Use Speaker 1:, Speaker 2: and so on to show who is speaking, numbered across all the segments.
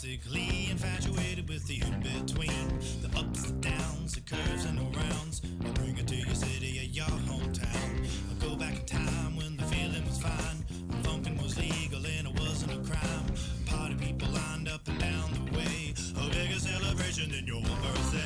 Speaker 1: Basically infatuated with the in-between, the ups and downs, the curves and the rounds. I bring it to your city or your hometown. I go back in time when the feeling was fine, when funkin' was legal and it wasn't a crime. Party people lined up and down the way, a bigger celebration than your birthday.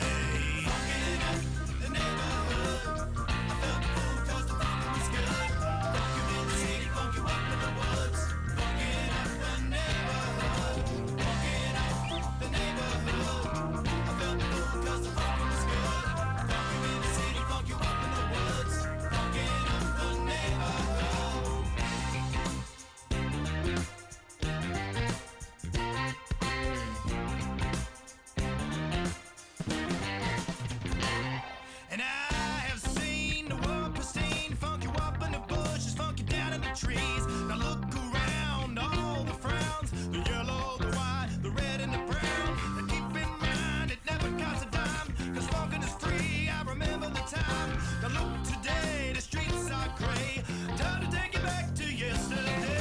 Speaker 1: Funkin' up the neighborhood, I felt the fool 'cause the funkin' was good. Funk you in the city, funk you up in the woods. Funkin' up the neighborhood, funkin' up the neighborhood. I felt the fool 'cause the funkin' was good. Funk you in the city, funk you up in the woods. Funkin' up the neighborhood. And I have seen the world pristine, funk you up in the bushes, funk you down in the trees. Now look around, all the frowns, the yellow, the white, the red and the brown. And keep in mind, it never costs a dime, 'cause funkin' is free, I remember the time. Now look today, the streets are gray, time to take it back to yesterday.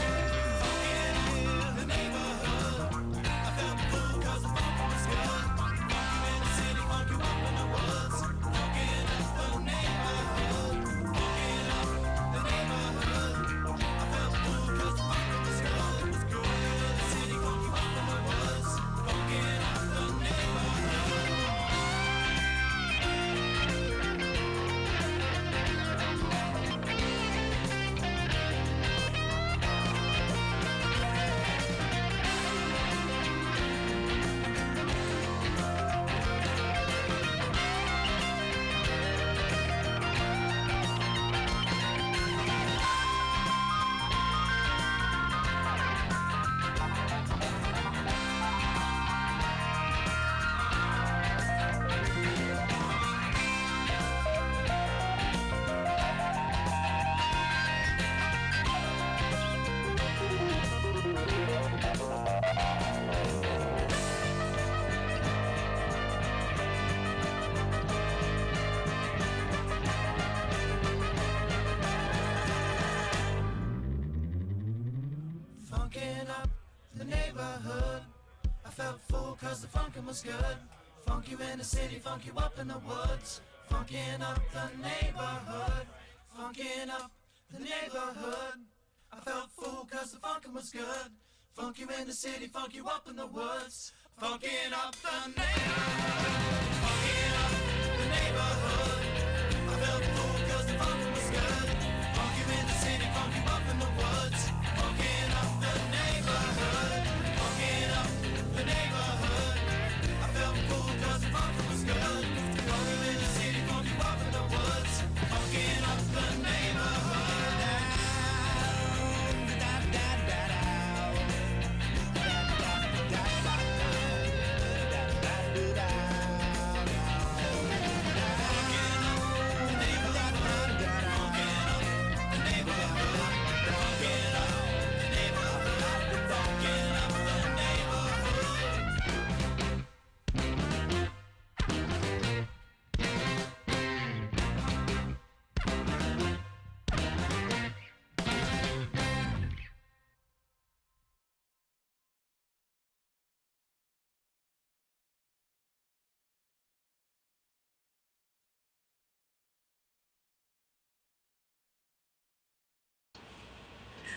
Speaker 1: Funkin' in the neighborhood, I felt the fool 'cause the funkin' was good. Funk you in the city, funk you up in the woods. Funkin' up the neighborhood, funkin' up the neighborhood. I felt the fool 'cause the funkin' was good. It was good in the city, funk you up in the woods. Funkin' up the neighborhood. Funkin' up the neighborhood, I felt the fool 'cause the funkin' was good. Funk you in the city, funk you up in the woods. Funkin' up the neighborhood, funkin' up the neighborhood. I felt the fool 'cause the funkin' was good. Funk you in the city, funk you up in the woods. Funkin' up the neighborhood, funkin' up the neighborhood. I felt the fool 'cause the funkin' was good. Funk you in the city, funk you up in the woods. Funkin' up the neighborhood, funkin' up the neighborhood. I felt the fool 'cause the funkin' was good. Funk you in the city, funk you up in the woods. Funkin' up the neighborhood.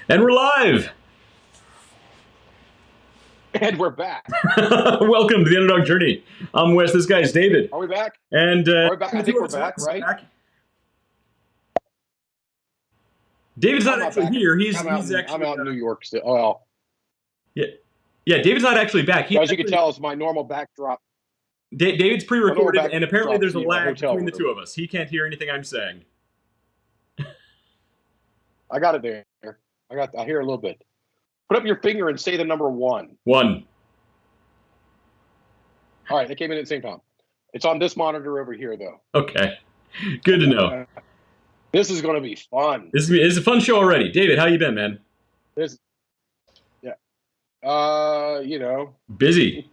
Speaker 2: And we're live!
Speaker 3: And we're back.
Speaker 2: Welcome to the Underdog Journey. I'm Wes, this guy's David.
Speaker 3: Are we back?
Speaker 2: And
Speaker 3: Are we back? I think we're back, right?
Speaker 2: David's not actually here. He's
Speaker 3: I'm out in New York still. Oh, well.
Speaker 2: Yeah. Yeah, David's not actually back.
Speaker 3: As you can tell, it's my normal backdrop.
Speaker 2: David's pre-recorded, and apparently there's a
Speaker 3: seat in my
Speaker 2: lag
Speaker 3: hotel
Speaker 2: between the
Speaker 3: room.
Speaker 2: two of us. He can't hear anything I'm saying.
Speaker 3: I got it there. I hear a little bit. Put up your finger and say the number 1.
Speaker 2: 1.
Speaker 3: All right, they came in at the same time. It's on this monitor over here, though.
Speaker 2: Okay. Good to know.
Speaker 3: This is going to be fun.
Speaker 2: This is a fun show already. David, how you been, man?
Speaker 3: You know.
Speaker 2: Busy.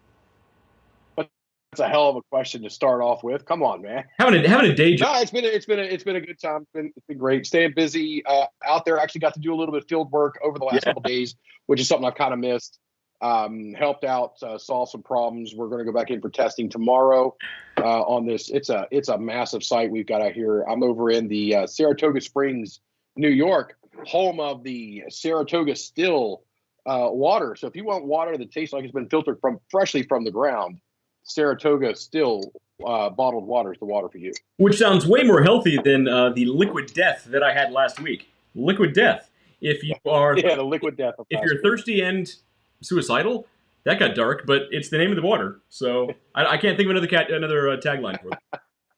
Speaker 3: That's a hell of a question to start off with. Come on, man.
Speaker 2: Having a day job.
Speaker 3: No, it's been a good time. It's been great. Staying busy out there. Actually got to do a little bit of field work over the last couple days, which is something I've kind of missed. Helped out, solved some problems. We're going to go back in for testing tomorrow on this. It's a massive site we've got out here. I'm over in the Saratoga Springs, New York, home of the Saratoga Still water. So if you want water that tastes like it's been filtered freshly from the ground, Saratoga Still bottled water is the water for you.
Speaker 2: Which sounds way more healthy than the Liquid Death that I had last week. Liquid Death. If you are
Speaker 3: the Liquid Death.
Speaker 2: If you're thirsty and suicidal, that got dark, but it's the name of the water. So I can't think of another tagline for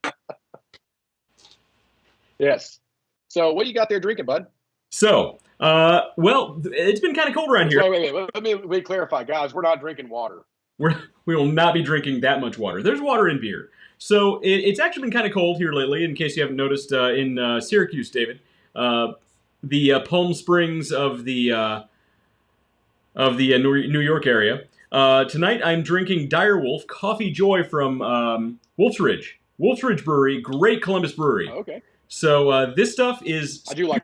Speaker 2: it.
Speaker 3: Yes. So what you got there drinking, bud?
Speaker 2: So, well, it's been kind of cold around here.
Speaker 3: So, wait. Let me clarify, guys. We're not drinking water.
Speaker 2: We will not be drinking that much water. There's water in beer. So it's actually been kind of cold here lately, in case you haven't noticed, in Syracuse, David. The Palm Springs of the New York area. Tonight I'm drinking Direwolf Coffee Joy from Wolf's Ridge Brewery, great Columbus brewery.
Speaker 3: Oh, okay.
Speaker 2: So this stuff is
Speaker 3: I do like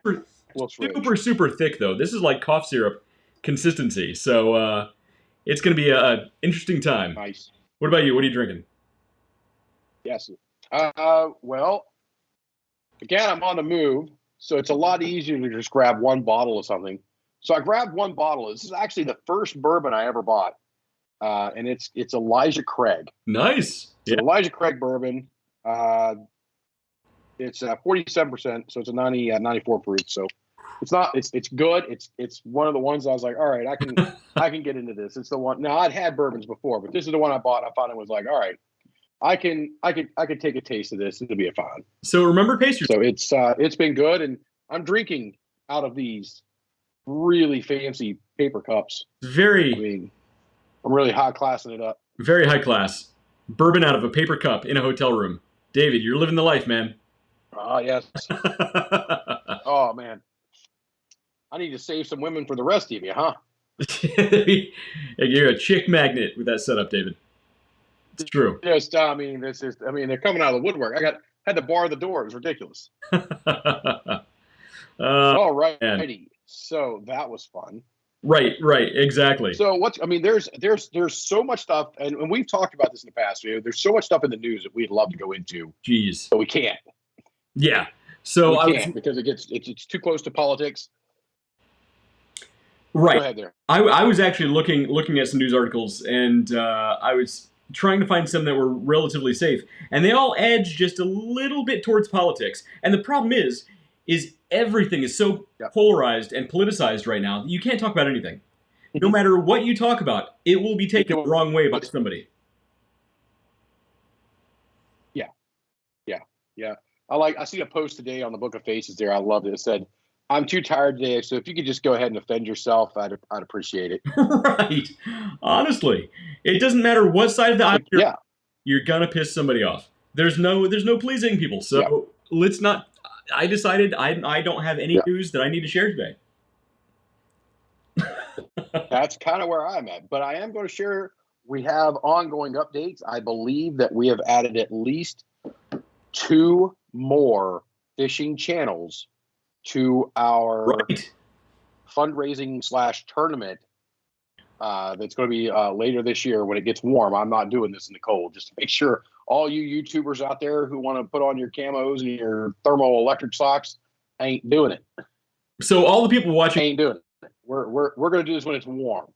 Speaker 3: Wolf's Ridge.
Speaker 2: super thick though. This is like cough syrup consistency. So it's going to be an interesting time.
Speaker 3: Nice.
Speaker 2: What about you? What are you drinking?
Speaker 3: Yes. Well, again, I'm on the move, so it's a lot easier to just grab one bottle of something. So I grabbed one bottle. This is actually the first bourbon I ever bought, and it's Elijah Craig.
Speaker 2: Nice.
Speaker 3: It's an Elijah Craig bourbon. It's 47%, so it's a 94 proof. So it's good. It's one of the ones I was like, all right, I can get into this. It's the one. Now I'd had bourbons before, but this is the one I bought. I found it was like, all right, I could take a taste of this. It'll be fun.
Speaker 2: So remember, pace yourself.
Speaker 3: So it's been good, and I'm drinking out of these really fancy paper cups. I'm really high classing it up.
Speaker 2: Very high class. Bourbon out of a paper cup in a hotel room. David, you're living the life, man.
Speaker 3: Oh, yes. Oh, man. I need to save some women for the rest of you, huh?
Speaker 2: You're a chick magnet with that setup, David. It's true.
Speaker 3: Just, they're coming out of the woodwork. Had to bar the door. It was ridiculous. All right. So that was fun.
Speaker 2: Right, exactly.
Speaker 3: So there's so much stuff, and we've talked about this in the past. There's so much stuff in the news that we'd love to go into.
Speaker 2: Jeez.
Speaker 3: But we can't.
Speaker 2: Yeah. So
Speaker 3: we can't because it's too close to politics.
Speaker 2: Right.
Speaker 3: Go ahead there.
Speaker 2: I was actually looking at some news articles, and I was trying to find some that were relatively safe, and they all edge just a little bit towards politics. And the problem is everything is so polarized and politicized right now that you can't talk about anything. No matter what you talk about, it will be taken the wrong way by somebody.
Speaker 3: Yeah. I see a post today on the Book of Faces there. I loved it. It said, "I'm too tired today, so if you could just go ahead and offend yourself, I'd appreciate it."
Speaker 2: Right. Honestly, it doesn't matter what side of the aisle you're gonna piss somebody off. There's no pleasing people. So let's not. I decided I don't have any news that I need to share today.
Speaker 3: That's kind of where I'm at. But I am going to share, we have ongoing updates. I believe that we have added at least 2 more fishing channels to our fundraising / tournament that's going to be later this year when it gets warm. I'm not doing this in the cold, just to make sure all you YouTubers out there who want to put on your camos and your thermoelectric socks ain't doing it.
Speaker 2: So all the people watching
Speaker 3: ain't doing it. We're going to do this when it's warm.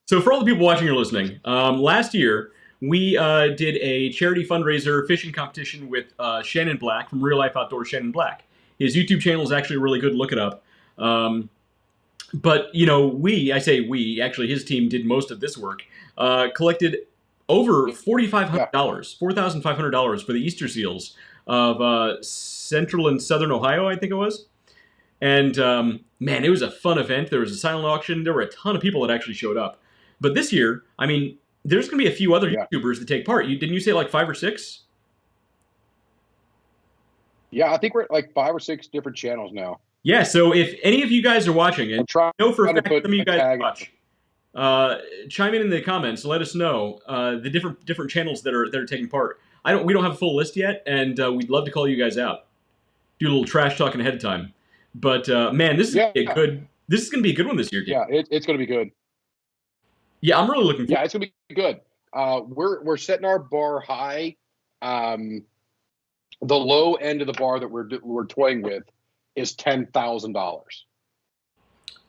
Speaker 2: So for all the people watching or listening, last year we did a charity fundraiser fishing competition with Shannon Black from Real Life Outdoors. Shannon Black. His YouTube channel is actually really good. Look it up. But I say we, actually his team did most of this work. Collected over $4,500, $4,500 for the Easter seals of Central and Southern Ohio, I think it was. And man, it was a fun event. There was a silent auction. There were a ton of people that actually showed up. But this year, I mean, there's going to be a few other YouTubers that take part. Didn't you say like 5 or 6?
Speaker 3: Yeah, I think we're at like 5 or 6 different channels now.
Speaker 2: Yeah, so if any of you guys are watching, and I know for a fact some of you guys watch, chime in the comments. Let us know the different channels that are taking part. We don't have a full list yet, and we'd love to call you guys out. Do a little trash talking ahead of time. But man, this is gonna be a good one this year, dude.
Speaker 3: Yeah, it's going to be good.
Speaker 2: Yeah, I'm really looking forward.
Speaker 3: Yeah, it's going to be good. We're setting our bar high. The low end of the bar that we're toying with is $10,000.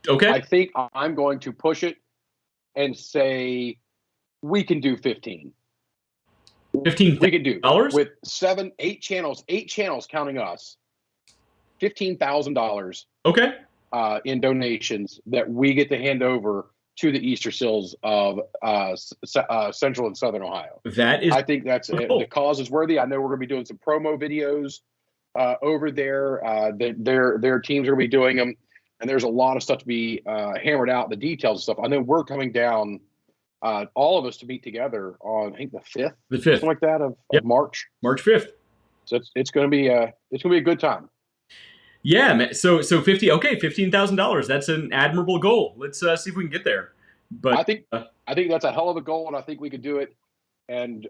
Speaker 2: Okay.
Speaker 3: I think I'm going to push it and say we can do 15.
Speaker 2: 15.
Speaker 3: We can do with 7, 8 channels, counting us. $15,000.
Speaker 2: Okay.
Speaker 3: In donations that we get to hand over to the Easter Seals of Central and Southern Ohio. I think that's the cause is worthy. I know we're going to be doing some promo videos over there. Their teams are going to be doing them, and there's a lot of stuff to be hammered out, the details and stuff. I know we're coming down, all of us, to meet together on, I think, the 5th, something like that, of March.
Speaker 2: March 5th.
Speaker 3: So it's going to be a good time.
Speaker 2: Yeah, man. So $15,000. That's an admirable goal. Let's see if we can get there. But
Speaker 3: I think that's a hell of a goal, and I think we could do it. And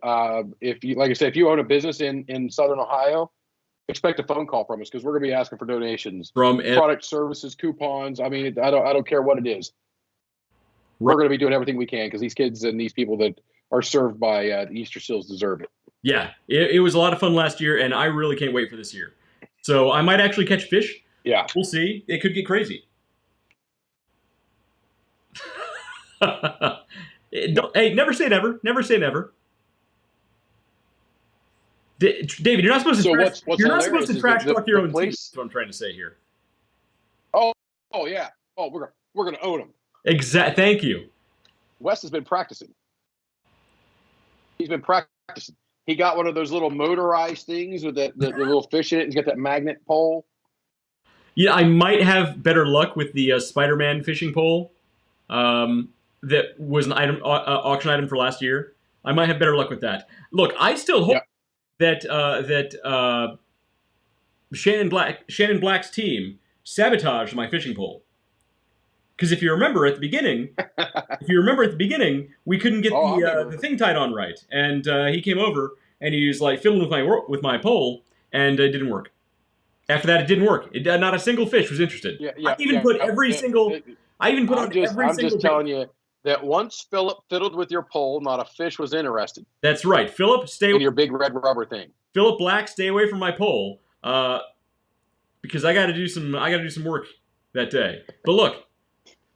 Speaker 3: if you, like I said, if you own a business in Southern Ohio, expect a phone call from us, because we're going to be asking for donations from product, services, coupons. I mean, I don't care what it is. We're going to be doing everything we can, because these kids and these people that are served by the Easter Seals deserve it.
Speaker 2: Yeah, it was a lot of fun last year, and I really can't wait for this year. So I might actually catch fish.
Speaker 3: Yeah.
Speaker 2: We'll see. It could get crazy. Hey, never say never. Never say never. David, you're not supposed to you're not supposed to trash talk your own team. That's what I'm trying to say here.
Speaker 3: Oh yeah. Oh, we're gonna own them.
Speaker 2: Exactly. Thank you.
Speaker 3: Wes has been practicing. He's been practicing. He got one of those little motorized things with the little fish in it. He's got that magnet pole.
Speaker 2: Yeah, I might have better luck with the Spider-Man fishing pole. That was an auction item for last year. I might have better luck with that. Look, I still hope that Shannon Black's team sabotaged my fishing pole. Because if you remember at the beginning, we couldn't get the thing tied on right, and he came over and he was like fiddling with my pole, and it didn't work. After that, it didn't work. Not a single fish was interested. I even put every single. I'm just
Speaker 3: telling you that once Philip fiddled with your pole, not a fish was interested.
Speaker 2: That's right, Philip. Stay
Speaker 3: in your big red rubber thing.
Speaker 2: Philip Black, stay away from my pole, because I got to do some work that day. But look.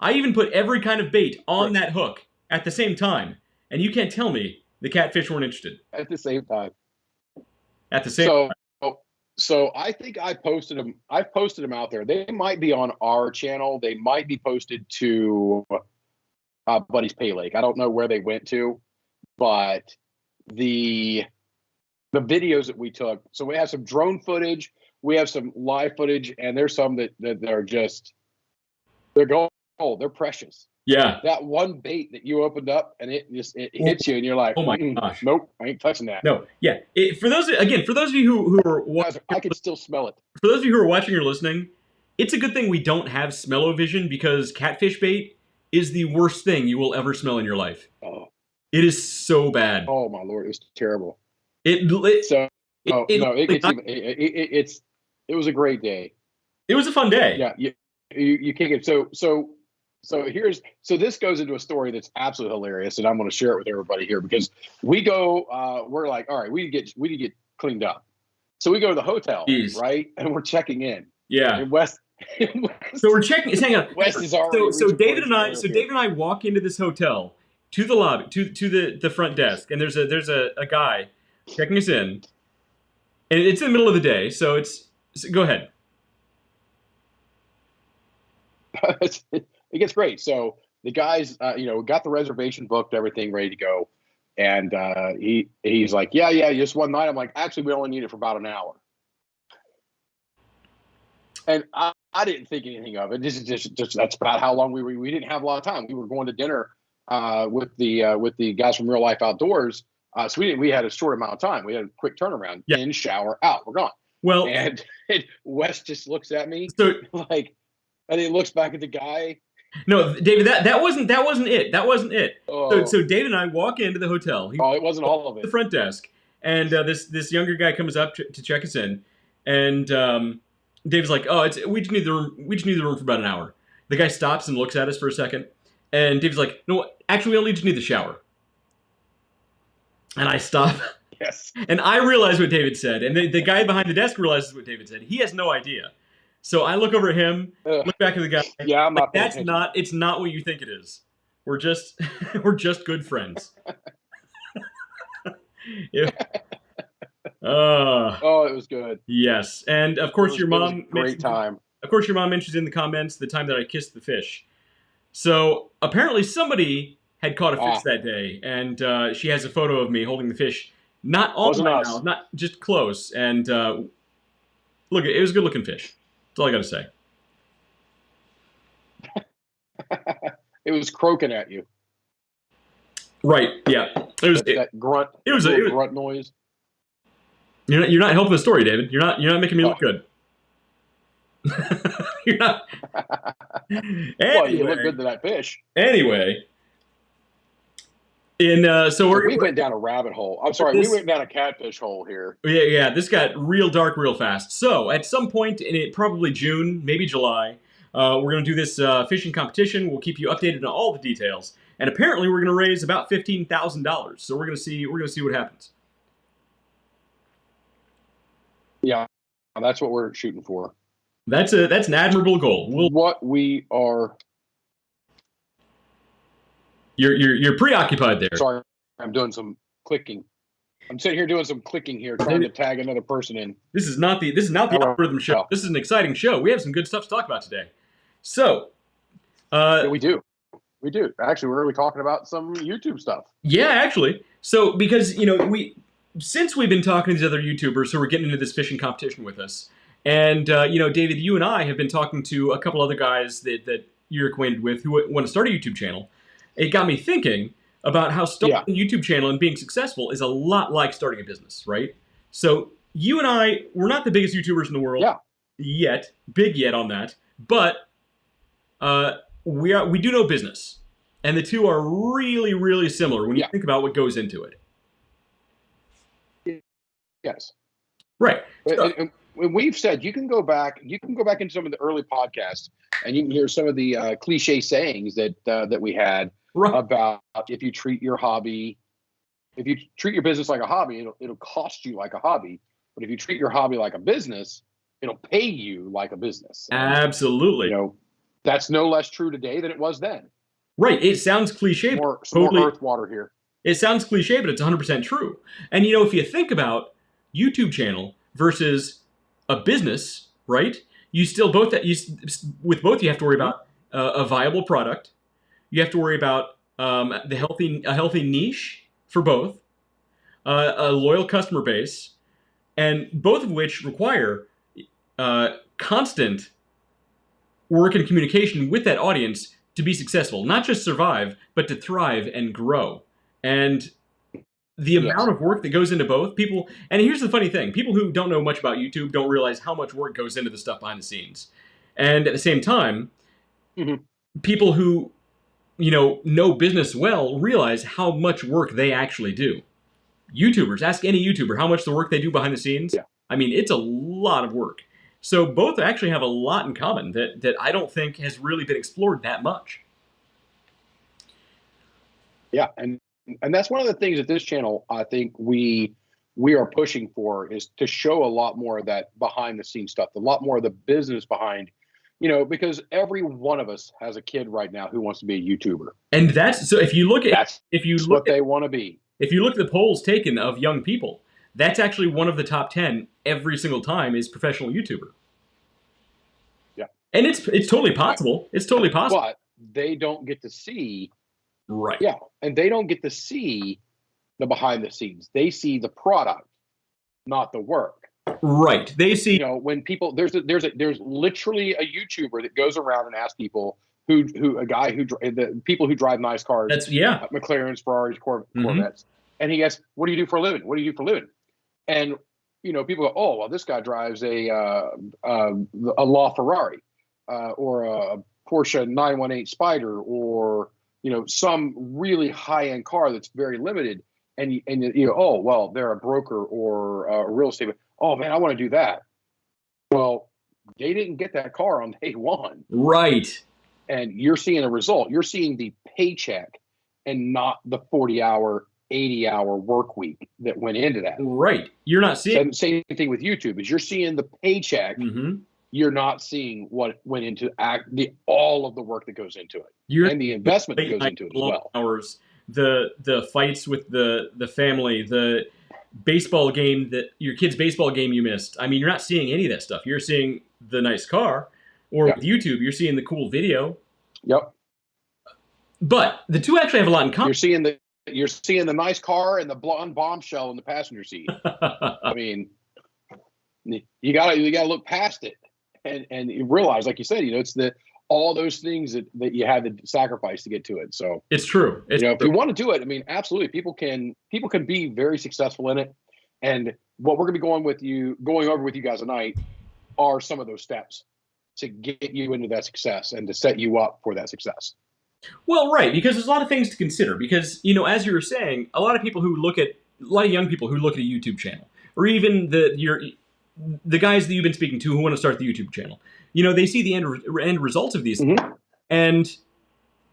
Speaker 2: I even put every kind of bait on that hook at the same time, and you can't tell me the catfish weren't interested.
Speaker 3: At the same time.
Speaker 2: At the same time.
Speaker 3: So I think I posted them. I've posted them out there. They might be on our channel. They might be posted to Buddy's Pay Lake. I don't know where they went to, but the videos that we took. So we have some drone footage. We have some live footage, and there's some that are just they're going. Oh, they're precious.
Speaker 2: Yeah.
Speaker 3: That one bait that you opened up and it hits you and you're like,
Speaker 2: oh my gosh,
Speaker 3: nope, I ain't touching that.
Speaker 2: No, yeah. For those of you who are watching,
Speaker 3: I can still smell it.
Speaker 2: For those of you who are watching or listening, it's a good thing we don't have smell-o-vision, because catfish bait is the worst thing you will ever smell in your life. Oh, it is so bad.
Speaker 3: Oh my Lord, it's terrible.
Speaker 2: It
Speaker 3: was a great day.
Speaker 2: It was a fun day.
Speaker 3: Yeah, you can't get So this goes into a story that's absolutely hilarious, and I'm going to share it with everybody here, because we go, we're like, all right, we need to get cleaned up. So we go to the hotel, right? And we're checking in.
Speaker 2: Yeah.
Speaker 3: And West.
Speaker 2: So we're checking. Hang on.
Speaker 3: West is already.
Speaker 2: So David and I walk into this hotel, to the lobby, to the front desk, and there's a guy checking us in, and it's in the middle of the day. So go ahead.
Speaker 3: it gets great. So the guys, got the reservation booked, everything ready to go. And he's like, yeah, just one night. I'm like, actually, we only need it for about an hour. And I didn't think anything of it. This is just that's about how long we didn't have a lot of time. We were going to dinner with the guys from Real Life Outdoors. So we had a short amount of time. We had a quick turnaround.
Speaker 2: Yeah.
Speaker 3: In, shower, out. We're gone.
Speaker 2: Well,
Speaker 3: and Wes just looks at me
Speaker 2: so
Speaker 3: like, and he looks back at the guy.
Speaker 2: no, David, that wasn't it. That wasn't it.
Speaker 3: Oh.
Speaker 2: So David and I walk into the hotel.
Speaker 3: It wasn't all of it.
Speaker 2: The front desk, and this younger guy comes up to check us in, and David's like, "Oh, we just need the room. We just need the room for about an hour." The guy stops and looks at us for a second, and David's like, "No, actually, we only just need the shower." And I stop.
Speaker 3: Yes.
Speaker 2: And I realize what David said, and the guy behind the desk realizes what David said. He has no idea. So I look over at him, look back at the guy.
Speaker 3: Yeah, I'm not.
Speaker 2: Like, it's not what you think it is. We're just good friends. Yeah.
Speaker 3: It was good.
Speaker 2: Yes, and of course your mom.
Speaker 3: Great time.
Speaker 2: Of course, your mom mentions in the comments the time that I kissed the fish. So apparently somebody had caught a fish that day, and she has a photo of me holding the fish, not on my mouth, not just close. And look, it was a good-looking fish. That's all I got to say.
Speaker 3: It was croaking at you.
Speaker 2: Right? Yeah. It was
Speaker 3: that grunt.
Speaker 2: It was a
Speaker 3: grunt noise.
Speaker 2: You're not helping the story, David. You're not making me look good. You're not. Anyway,
Speaker 3: well, you look good to that fish.
Speaker 2: Anyway, we
Speaker 3: went down a rabbit hole. I'm sorry, we went down a catfish hole here.
Speaker 2: Yeah. This got real dark real fast. So at some point in it, probably June, maybe July, we're going to do this fishing competition. We'll keep you updated on all the details. And apparently, we're going to raise about $15,000. So we're going to see what happens.
Speaker 3: Yeah, that's what we're shooting for.
Speaker 2: That's an admirable goal.
Speaker 3: What we are.
Speaker 2: You're preoccupied there.
Speaker 3: Sorry, I'm doing some clicking. I'm sitting here doing some clicking here, trying to tag another person in.
Speaker 2: This is not the algorithm show. This is an exciting show. We have some good stuff to talk about today. So,
Speaker 3: yeah, we do. Actually, we're really talking about some YouTube stuff.
Speaker 2: Yeah, actually. So, because since we've been talking to these other YouTubers who are getting into this fishing competition with us, and David, you and I have been talking to a couple other guys that you're acquainted with who want to start a YouTube channel. It got me thinking about how starting a YouTube channel and being successful is a lot like starting a business, right? So you and I, we're not the biggest YouTubers in the world yet, big yet on that, but we do know business, and the two are really, really similar when you think about what goes into it.
Speaker 3: Yes.
Speaker 2: Right.
Speaker 3: And we've said you can go back into some of the early podcasts, and you can hear some of the cliche sayings that we had about if you treat your business like a hobby, it'll cost you like a hobby. But if you treat your hobby like a business, it'll pay you like a business.
Speaker 2: Absolutely.
Speaker 3: That's no less true today than it was then.
Speaker 2: Right. It sounds cliche.
Speaker 3: More earth water here.
Speaker 2: It sounds cliche, but it's 100% true. And if you think about YouTube channel versus a business, right? You still with both you have to worry about a viable product. You have to worry about a healthy niche for both, a loyal customer base, and both of which require constant work and communication with that audience to be successful, not just survive, but to thrive and grow. And the amount of work that goes into both people, and here's the funny thing, people who don't know much about YouTube don't realize how much work goes into the stuff behind the scenes. And at the same time, people who, know business well realize how much work they actually do. YouTubers, ask any YouTuber how much the work they do behind the scenes. Yeah. I mean, it's a lot of work. So both actually have a lot in common that I don't think has really been explored that much.
Speaker 3: Yeah, and that's one of the things that this channel, I think we are pushing for, is to show a lot more of that behind the scenes stuff, a lot more of the business behind, because every one of us has a kid right now who wants to be a YouTuber. And
Speaker 2: so if you look at
Speaker 3: what they want to be.
Speaker 2: If you look at the polls taken of young people, that's actually one of the top 10 every single time is professional YouTuber.
Speaker 3: Yeah.
Speaker 2: And it's totally possible. It's totally possible.
Speaker 3: they don't get to see.
Speaker 2: Right.
Speaker 3: Yeah, and they don't get to see the behind the scenes. They see the product, not the work.
Speaker 2: Right. They see.
Speaker 3: You know, when people there's literally a YouTuber that goes around and asks people the people who drive nice cars.
Speaker 2: That's yeah.
Speaker 3: McLarens, Ferraris, Corvettes, and he asks, "What do you do for a living? What do you do for a living?" And you know, people go, "Oh, well, this guy drives a LaFerrari, or a Porsche 918 Spider, or you know, some really high-end car that's very limited." And you know, oh, well, they're a broker or a real estate. Oh man, I want to do that. Well, they didn't get that car on day one,
Speaker 2: right?
Speaker 3: And you're seeing a result. You're seeing the paycheck, and not the 40-hour, 80-hour work week that went into that.
Speaker 2: Right. You're not seeing.
Speaker 3: Same thing with YouTube. Is you're seeing the paycheck. You're not seeing what went into all of the work that goes into it, and the investment that goes into it as well.
Speaker 2: Hours, the fights with the family, the baseball game that your kid's baseball game you missed. I mean, you're not seeing any of that stuff. You're seeing the nice car, or with YouTube, you're seeing the cool video.
Speaker 3: Yep.
Speaker 2: But the two actually have a lot in common.
Speaker 3: You're seeing the nice car and the blonde bombshell in the passenger seat. I mean, you gotta look past it and you realize, like you said, you know, it's all those things that you had to sacrifice to get to it. So
Speaker 2: it's true.
Speaker 3: If you want to do it, I mean, absolutely, people can be very successful in it. And what we're going to be going over with you guys tonight are some of those steps to get you into that success and to set you up for that success.
Speaker 2: Well, right, because there's a lot of things to consider. Because, you know, as you were saying, a lot of young people who look at a YouTube channel, or even the guys that you've been speaking to who want to start the YouTube channel, you know, they see the end results of these things. And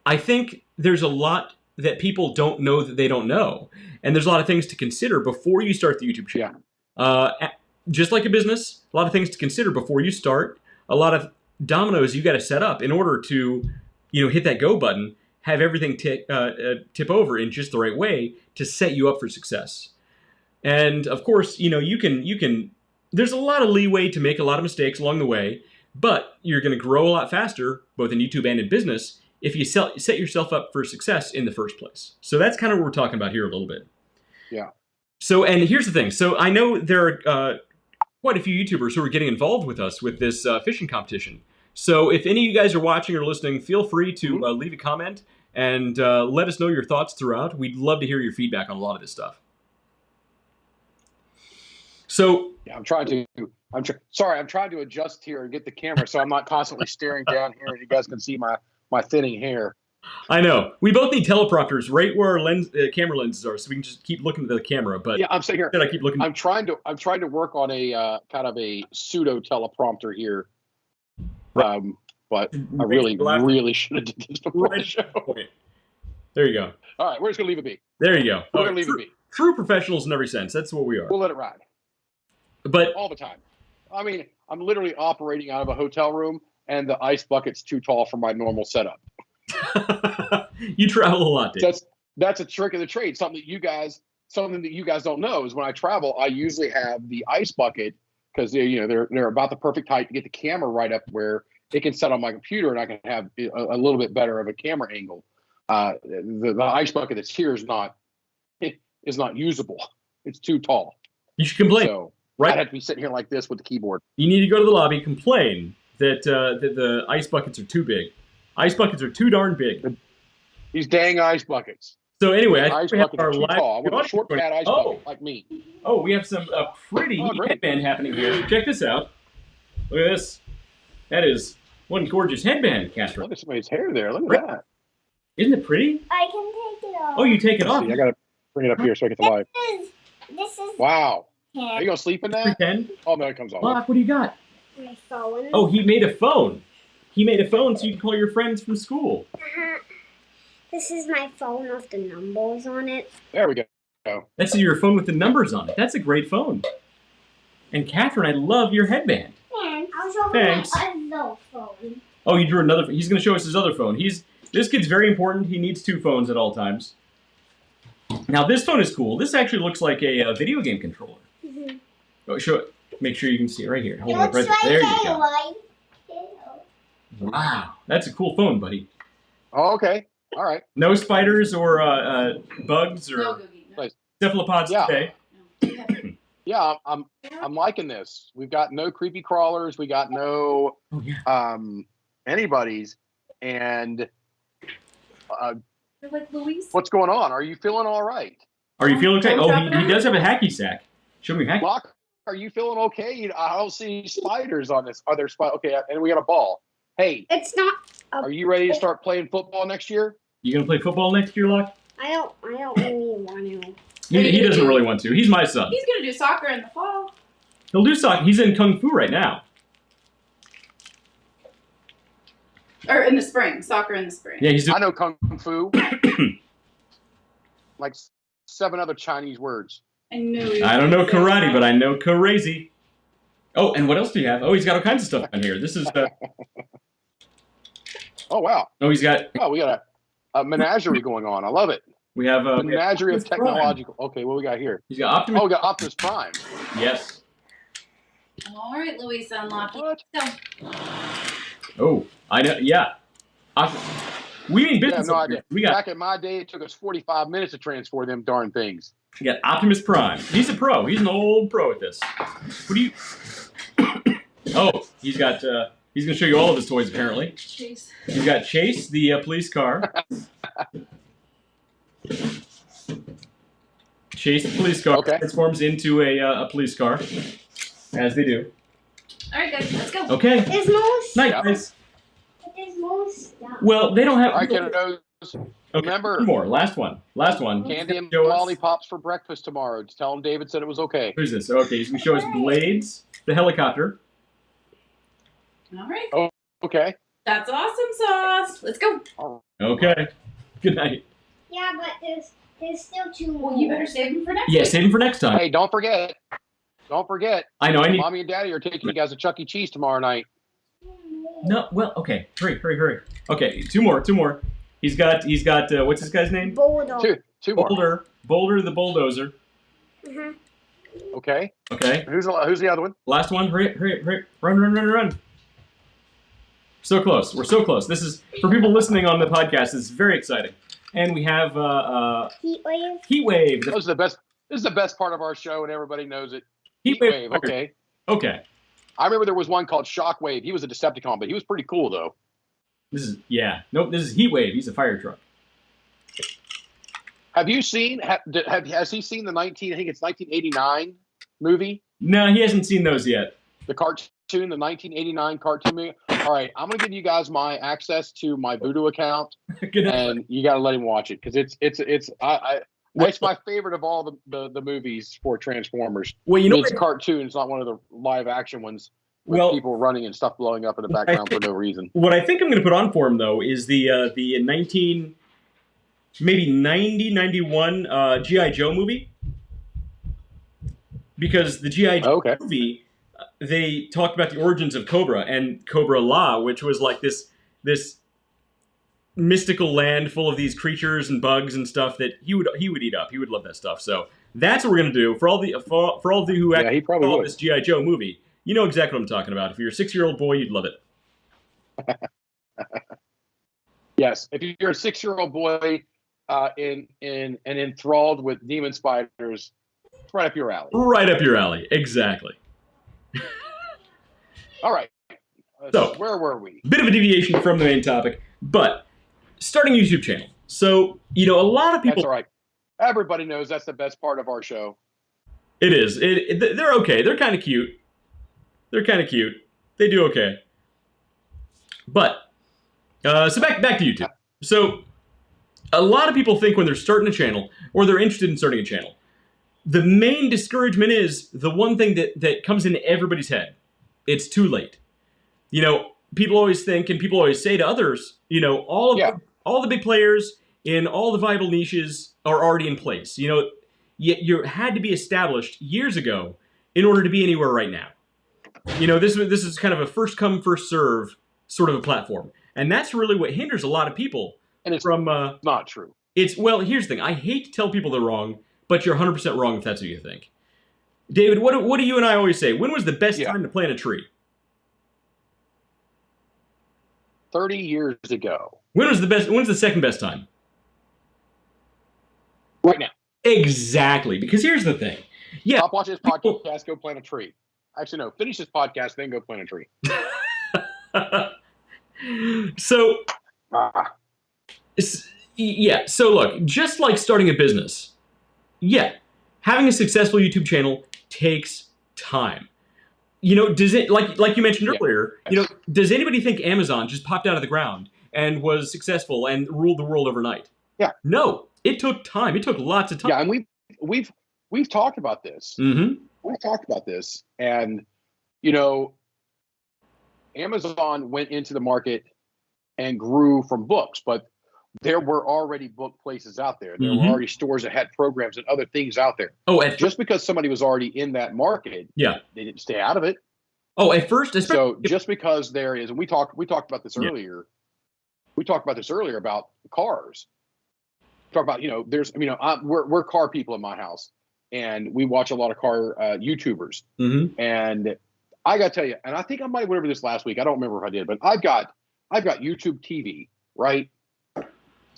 Speaker 2: I think there's a lot that people don't know that they don't know. And there's a lot of things to consider before you start the YouTube channel. Yeah. Just like a business, a lot of things to consider before you start. A lot of dominoes you got to set up in order to, you know, hit that go button, have everything tip over in just the right way to set you up for success. And of course, you know, you can. There's a lot of leeway to make a lot of mistakes along the way, but you're going to grow a lot faster, both in YouTube and in business, if you set yourself up for success in the first place. So that's kind of what we're talking about here a little bit.
Speaker 3: Yeah.
Speaker 2: So, and here's the thing. So I know there are quite a few YouTubers who are getting involved with us with this fishing competition. So if any of you guys are watching or listening, feel free to leave a comment and let us know your thoughts throughout. We'd love to hear your feedback on a lot of this stuff. So
Speaker 3: yeah, I'm trying to adjust here and get the camera so I'm not constantly staring down here and you guys can see my thinning hair.
Speaker 2: I know. We both need teleprompters right where our camera lenses are, so we can just keep looking at the camera. But
Speaker 3: yeah, I'm sitting here.
Speaker 2: I keep looking.
Speaker 3: I'm trying to work on a kind of a pseudo teleprompter here. But I really should have did this before the show.
Speaker 2: Okay. There you go.
Speaker 3: All right, we're just gonna leave it be.
Speaker 2: There you go.
Speaker 3: We're gonna leave it be.
Speaker 2: True professionals in every sense. That's what we are.
Speaker 3: We'll let it ride.
Speaker 2: But
Speaker 3: all the time. I mean, I'm literally operating out of a hotel room, and the ice bucket's too tall for my normal setup.
Speaker 2: You travel a lot, Dave.
Speaker 3: That's a trick of the trade. Something that you guys don't know is when I travel, I usually have the ice bucket because they're about the perfect height to get the camera right up where it can set on my computer, and I can have a little bit better of a camera angle. The ice bucket that's here is not usable. It's too tall.
Speaker 2: You should complain.
Speaker 3: So,
Speaker 2: right?
Speaker 3: I'd have to be sitting here like this with the keyboard.
Speaker 2: You need to go to the lobby, complain that the ice buckets are too big. Ice buckets are too darn big.
Speaker 3: These dang ice buckets.
Speaker 2: So anyway,
Speaker 3: ice buckets are too tall. I want a short pad ice bucket like me.
Speaker 2: Oh, we have some pretty headband happening here. Check this out. Look at this. That is one gorgeous headband, Catherine.
Speaker 3: Look at somebody's hair there. Look at that.
Speaker 2: Isn't it pretty?
Speaker 4: I can take it off.
Speaker 2: Oh, you take it off.
Speaker 3: See, I gotta bring it up here so I get the light.
Speaker 4: This is.
Speaker 3: Wow.
Speaker 4: Hair.
Speaker 3: Are you gonna sleep in that?
Speaker 2: Pretend.
Speaker 3: Oh no, it comes off.
Speaker 2: Look, what do you got?
Speaker 4: My phone.
Speaker 2: Oh, he made a phone. He made a phone so you can call your friends from school.
Speaker 4: This is my phone with the numbers on it.
Speaker 3: There we go.
Speaker 2: That's your phone with the numbers on it. That's a great phone. And Catherine, I love your headband.
Speaker 4: And I'll show
Speaker 2: Thanks.
Speaker 4: my other phone.
Speaker 2: Oh, you drew another. He's going to show us his other phone. This kid's very important. He needs two phones at all times. Now this phone is cool. This actually looks like a video game controller.
Speaker 4: Mm-hmm.
Speaker 2: Oh, show it. Make sure you can see it right here. Hold
Speaker 4: It
Speaker 2: it up
Speaker 4: looks
Speaker 2: right there.
Speaker 4: like
Speaker 2: There you go. Wow, that's a cool phone, buddy.
Speaker 3: Oh, okay. All right.
Speaker 2: No spiders or bugs or
Speaker 5: No, Googie. No.
Speaker 3: Nice.
Speaker 2: cephalopods
Speaker 3: Yeah.
Speaker 2: today.
Speaker 3: Yeah, I'm liking this. We've got no creepy crawlers. We got no
Speaker 2: Oh yeah.
Speaker 3: anybody's. And
Speaker 5: You're like Louise.
Speaker 3: what's going on? Are you feeling all right?
Speaker 2: Are you feeling okay?
Speaker 5: Don't
Speaker 2: Oh,
Speaker 5: drop it
Speaker 2: he
Speaker 5: on.
Speaker 2: does have a hacky sack. Show me hacky.
Speaker 3: Locke, are you feeling okay? I don't see spiders on this. Are there spiders? Okay, and we got a ball. Hey,
Speaker 4: It's not.
Speaker 3: are you ready to start playing football next year?
Speaker 2: You gonna play football next year, Locke?
Speaker 4: I don't really want to.
Speaker 2: He doesn't really want to. He's my son.
Speaker 5: He's gonna do soccer in the fall.
Speaker 2: He'll do soccer. He's in kung fu right now.
Speaker 5: Or in the spring. Soccer in the spring.
Speaker 2: Yeah, he's doing.
Speaker 3: I know kung fu. Like 7 other Chinese words.
Speaker 5: I knew he was
Speaker 2: I don't know
Speaker 5: gonna say
Speaker 2: karate,
Speaker 5: that.
Speaker 2: but I know crazy. Oh, and what else do you have? Oh, he's got all kinds of stuff on here. This is.
Speaker 3: Oh wow!
Speaker 2: Oh, he's got.
Speaker 3: Oh, we got a menagerie going on. I love it.
Speaker 2: We have.
Speaker 3: Menagerie of
Speaker 2: Optimus Prime.
Speaker 3: technological. Okay, what we got here?
Speaker 2: He's got Optimus.
Speaker 3: Oh, we got Optimus Prime.
Speaker 2: Yes.
Speaker 5: All right, Louise, unlock it.
Speaker 3: What?
Speaker 5: Go.
Speaker 2: Oh, I know. Yeah. We mean
Speaker 3: Yeah,
Speaker 2: business.
Speaker 3: no
Speaker 2: up here.
Speaker 3: idea.
Speaker 2: We got.
Speaker 3: Back in my day, it took us 45 minutes to transfer them darn things.
Speaker 2: We got Optimus Prime. He's a pro. He's an old pro at this. What do you? Oh, he's got. He's gonna show you all of his toys apparently.
Speaker 5: Chase.
Speaker 2: He's got Chase, the police car. Chase, the police car,
Speaker 3: Okay.
Speaker 2: transforms into a police car, as they do.
Speaker 5: All right, guys, let's go.
Speaker 2: Okay.
Speaker 4: There's more
Speaker 2: Night,
Speaker 4: stuff.
Speaker 2: guys.
Speaker 4: There's more stuff.
Speaker 2: Well, they don't have.
Speaker 3: All right, kiddos.
Speaker 2: Okay,
Speaker 3: Remember,
Speaker 2: two more. Last one. Last one.
Speaker 3: candy and
Speaker 2: Show us-
Speaker 3: lollipops for breakfast tomorrow. Just tell them David said it was okay.
Speaker 2: Who's this? Okay, he's gonna show us Blades, the helicopter.
Speaker 5: All right.
Speaker 3: Okay.
Speaker 5: That's awesome sauce. Let's go.
Speaker 3: All
Speaker 2: Okay. Good night.
Speaker 4: Yeah, but there's still 2 more.
Speaker 5: Well, you better save them for next
Speaker 2: Yeah,
Speaker 5: week.
Speaker 2: save him for next time.
Speaker 3: Hey, don't forget. Don't forget.
Speaker 2: I know. I need.
Speaker 3: Mommy and Daddy are taking you guys to Chuck E. Cheese tomorrow night.
Speaker 2: No. Well. Okay. Hurry. Okay. Two more. He's got. What's this guy's name?
Speaker 4: Bulldog.
Speaker 3: Two more.
Speaker 2: Boulder the bulldozer.
Speaker 4: Uh-huh.
Speaker 3: Okay.
Speaker 2: Okay.
Speaker 3: Who's the other one?
Speaker 2: Last one. Hurry. Run. So close. We're so close. This is, for people listening on the podcast, this is very exciting. And we have
Speaker 4: Heat wave.
Speaker 2: Heat Wave.
Speaker 3: This is the best. This is the best part of our show, and everybody knows it.
Speaker 2: Heat Wave.
Speaker 3: Okay.
Speaker 2: Okay.
Speaker 3: I remember there was one called Shockwave. He was a Decepticon, but he was pretty cool though.
Speaker 2: This is, yeah. Nope, this is Heat Wave. He's a fire truck.
Speaker 3: Have you seen? Has he seen the 1989 movie,
Speaker 2: No, he hasn't seen those yet.
Speaker 3: the cartoon, the 1989 cartoon movie? All right, I'm gonna give you guys my access to my Voodoo account,
Speaker 2: Good night.
Speaker 3: and you gotta let him watch it because it's my favorite of all the movies for Transformers.
Speaker 2: Well, you know
Speaker 3: It's
Speaker 2: what?
Speaker 3: cartoons, not one of the live action ones with
Speaker 2: Well,
Speaker 3: people running and stuff blowing up in the background for no reason.
Speaker 2: what I think I'm going to put on for him, though, is the 91 G.I. Joe movie. Because the G.I. Joe
Speaker 3: Okay.
Speaker 2: movie, they talked about the origins of Cobra and Cobra La, which was like this mystical land full of these creatures and bugs and stuff that he would eat up. He would love that stuff. So that's what we're going to do. For all of you who
Speaker 3: Yeah,
Speaker 2: actually
Speaker 3: he probably
Speaker 2: saw
Speaker 3: would.
Speaker 2: this G.I. Joe movie, you know exactly what I'm talking about. If you're a 6-year-old boy, you'd love it.
Speaker 3: Yes, if you're a 6-year-old boy enthralled with demon spiders, it's right up your alley.
Speaker 2: Right up your alley. Exactly.
Speaker 3: All right.
Speaker 2: So-
Speaker 3: Where were we?
Speaker 2: Bit of a deviation from the main topic, but starting a YouTube channel. So, a lot of people...
Speaker 3: That's all right. Everybody knows that's the best part of our show.
Speaker 2: It is. They're okay. They're kind of cute. They do okay. But, so back to YouTube. So, a lot of people think when they're starting a channel, or they're interested in starting a channel, the main discouragement is the one thing that comes into everybody's head. It's too late. People always think, and people always say to others, all the big players in all the viable niches are already in place. You had to be established years ago in order to be anywhere right now. This is kind of a first come, first serve sort of a platform. And that's really what hinders a lot of people
Speaker 3: And it's
Speaker 2: from...
Speaker 3: not true.
Speaker 2: Well, here's the thing. I hate to tell people they're wrong, but you're 100% wrong if that's what you think. David, what do you and I always say? When was the best time to plant a tree?
Speaker 3: 30 years ago.
Speaker 2: When's the second best time?
Speaker 3: Right now.
Speaker 2: Exactly. Because here's the thing. Yeah.
Speaker 3: Stop watching this podcast, go plant a tree. Actually, no, finish this podcast, then go plant a tree.
Speaker 2: So, yeah. So look, just like starting a business, having a successful YouTube channel takes time. Does it like you mentioned earlier? Does anybody think Amazon just popped out of the ground and was successful and ruled the world overnight?
Speaker 3: Yeah.
Speaker 2: No, it took time. It took lots of time.
Speaker 3: Yeah, and we've talked about this.
Speaker 2: Mm-hmm.
Speaker 3: We've talked about this, and Amazon went into the market and grew from books, but there were already book places out there. There were already stores that had programs and other things out there. Just because somebody was already in that market, they didn't stay out of it.
Speaker 2: At first,
Speaker 3: so just because there is, and we talked about this earlier. We talked about this earlier about cars. Talk about we're car people in my house, and we watch a lot of car YouTubers. And I got to tell you, and I think I might have went over this last week. I don't remember if I did, but I've got YouTube TV, right?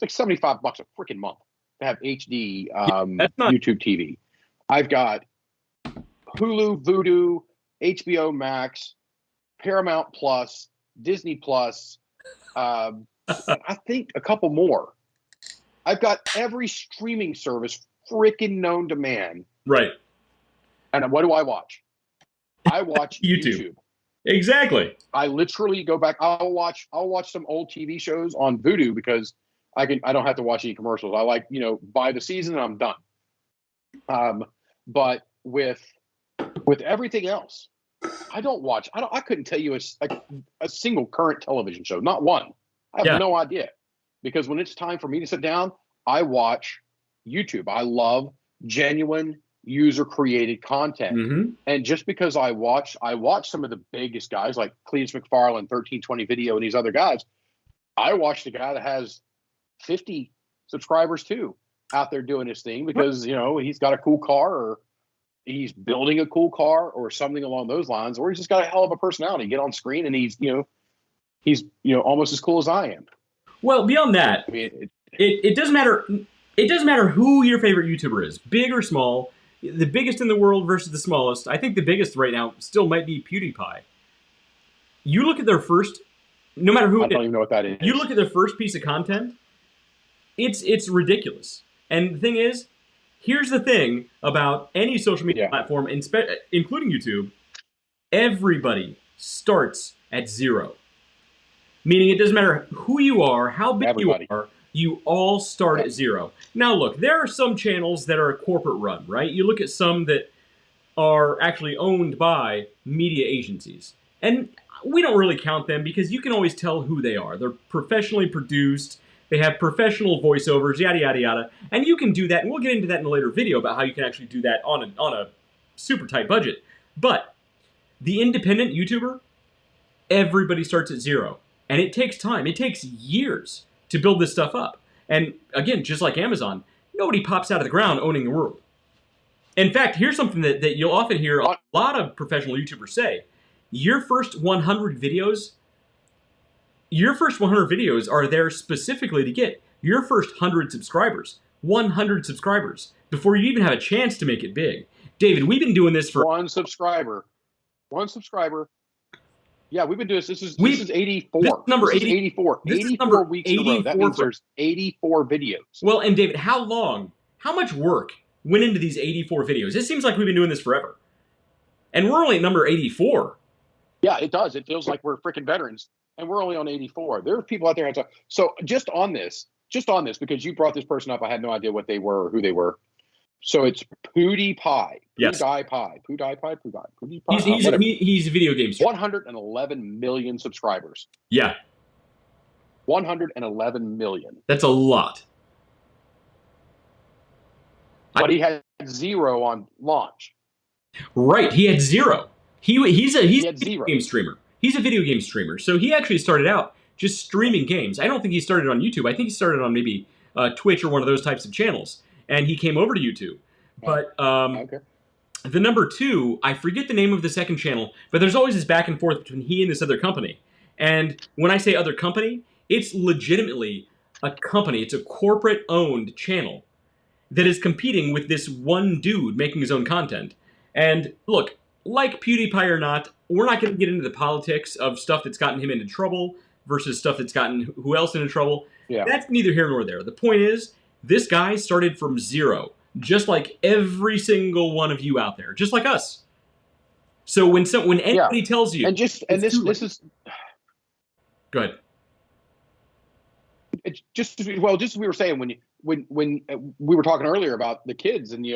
Speaker 3: It's like $75 a freaking month to have HD YouTube TV. I've got Hulu, Vudu, HBO Max, Paramount Plus, Disney Plus, I think a couple more. I've got every streaming service freaking known to man.
Speaker 2: Right.
Speaker 3: And what do I watch? I watch YouTube.
Speaker 2: Exactly.
Speaker 3: I literally go back. I'll watch some old TV shows on Vudu because I don't have to watch any commercials. I like, buy the season and I'm done. But with everything else, I couldn't tell you a single current television show, not one. I have no idea, because when it's time for me to sit down, I watch YouTube. I love genuine user created content. And just because I watch some of the biggest guys like Cletus McFarlane, 1320 Video, and these other guys, I watch the guy that has 50 subscribers too out there doing his thing because he's got a cool car, or he's building a cool car, or something along those lines, or he's just got a hell of a personality. Get on screen and he's almost as cool as I am. Well,
Speaker 2: beyond that,
Speaker 3: I mean,
Speaker 2: it doesn't matter. It doesn't matter who your favorite YouTuber is, big or small. The biggest in the world versus the smallest. I think the biggest right now still might be PewDiePie. You look at their first, no matter who
Speaker 3: I don't even know what that is.
Speaker 2: You look at their first piece of content, it's ridiculous. And the thing is, here's the thing about any social media platform, including YouTube, everybody starts at zero. Meaning it doesn't matter who you are, how big you are, you all start at zero. Now look, there are some channels that are corporate run, right? You look at some that are actually owned by media agencies. And we don't really count them because you can always tell who they are. They're professionally produced, they have professional voiceovers, yada, yada, yada. And you can do that, and we'll get into that in a later video about how you can actually do that on a super tight budget. But the independent YouTuber, everybody starts at zero. And it takes time. It takes years to build this stuff up. And again, just like Amazon, nobody pops out of the ground owning the world. In fact, here's something that you'll often hear a lot of professional YouTubers say. Your first 100 videos are there specifically to get your first 100 subscribers. 100 subscribers before you even have a chance to make it big. David, we've been doing this for...
Speaker 3: One subscriber. Yeah, we've been doing this. This is 84.
Speaker 2: This is number
Speaker 3: 84.
Speaker 2: This
Speaker 3: 84
Speaker 2: is number
Speaker 3: weeks in a row. That means there's 84 videos.
Speaker 2: Well, and David, how much work went into these 84 videos? It seems like we've been doing this forever. And we're only at number 84.
Speaker 3: Yeah, it does. It feels like we're freaking veterans. And we're only on 84. There are people out there. So just on this, because you brought this person up, I had no idea what they were or who they were. So it's PewDiePie.
Speaker 2: Yes.
Speaker 3: PewDiePie.
Speaker 2: He's a video game streamer.
Speaker 3: 111 million subscribers.
Speaker 2: Yeah.
Speaker 3: 111 million.
Speaker 2: That's a lot.
Speaker 3: But he had zero on launch.
Speaker 2: Right. He had zero. He's a
Speaker 3: zero.
Speaker 2: Game streamer. He's a video game streamer. So he actually started out just streaming games. I don't think he started on YouTube. I think he started on maybe Twitch or one of those types of channels. And he came over to YouTube. But the number two, I forget the name of the second channel, but there's always this back and forth between he and this other company. And when I say other company, it's legitimately a company. It's a corporate-owned channel that is competing with this one dude making his own content. And look, like PewDiePie or not, we're not going to get into the politics of stuff that's gotten him into trouble versus stuff that's gotten who else into trouble.
Speaker 3: Yeah.
Speaker 2: That's neither here nor there. The point is, this guy started from zero, just like every single one of you out there, just like us. So when anybody tells you,
Speaker 3: this is
Speaker 2: go ahead.
Speaker 3: It's just as we were saying when we were talking earlier about the kids, and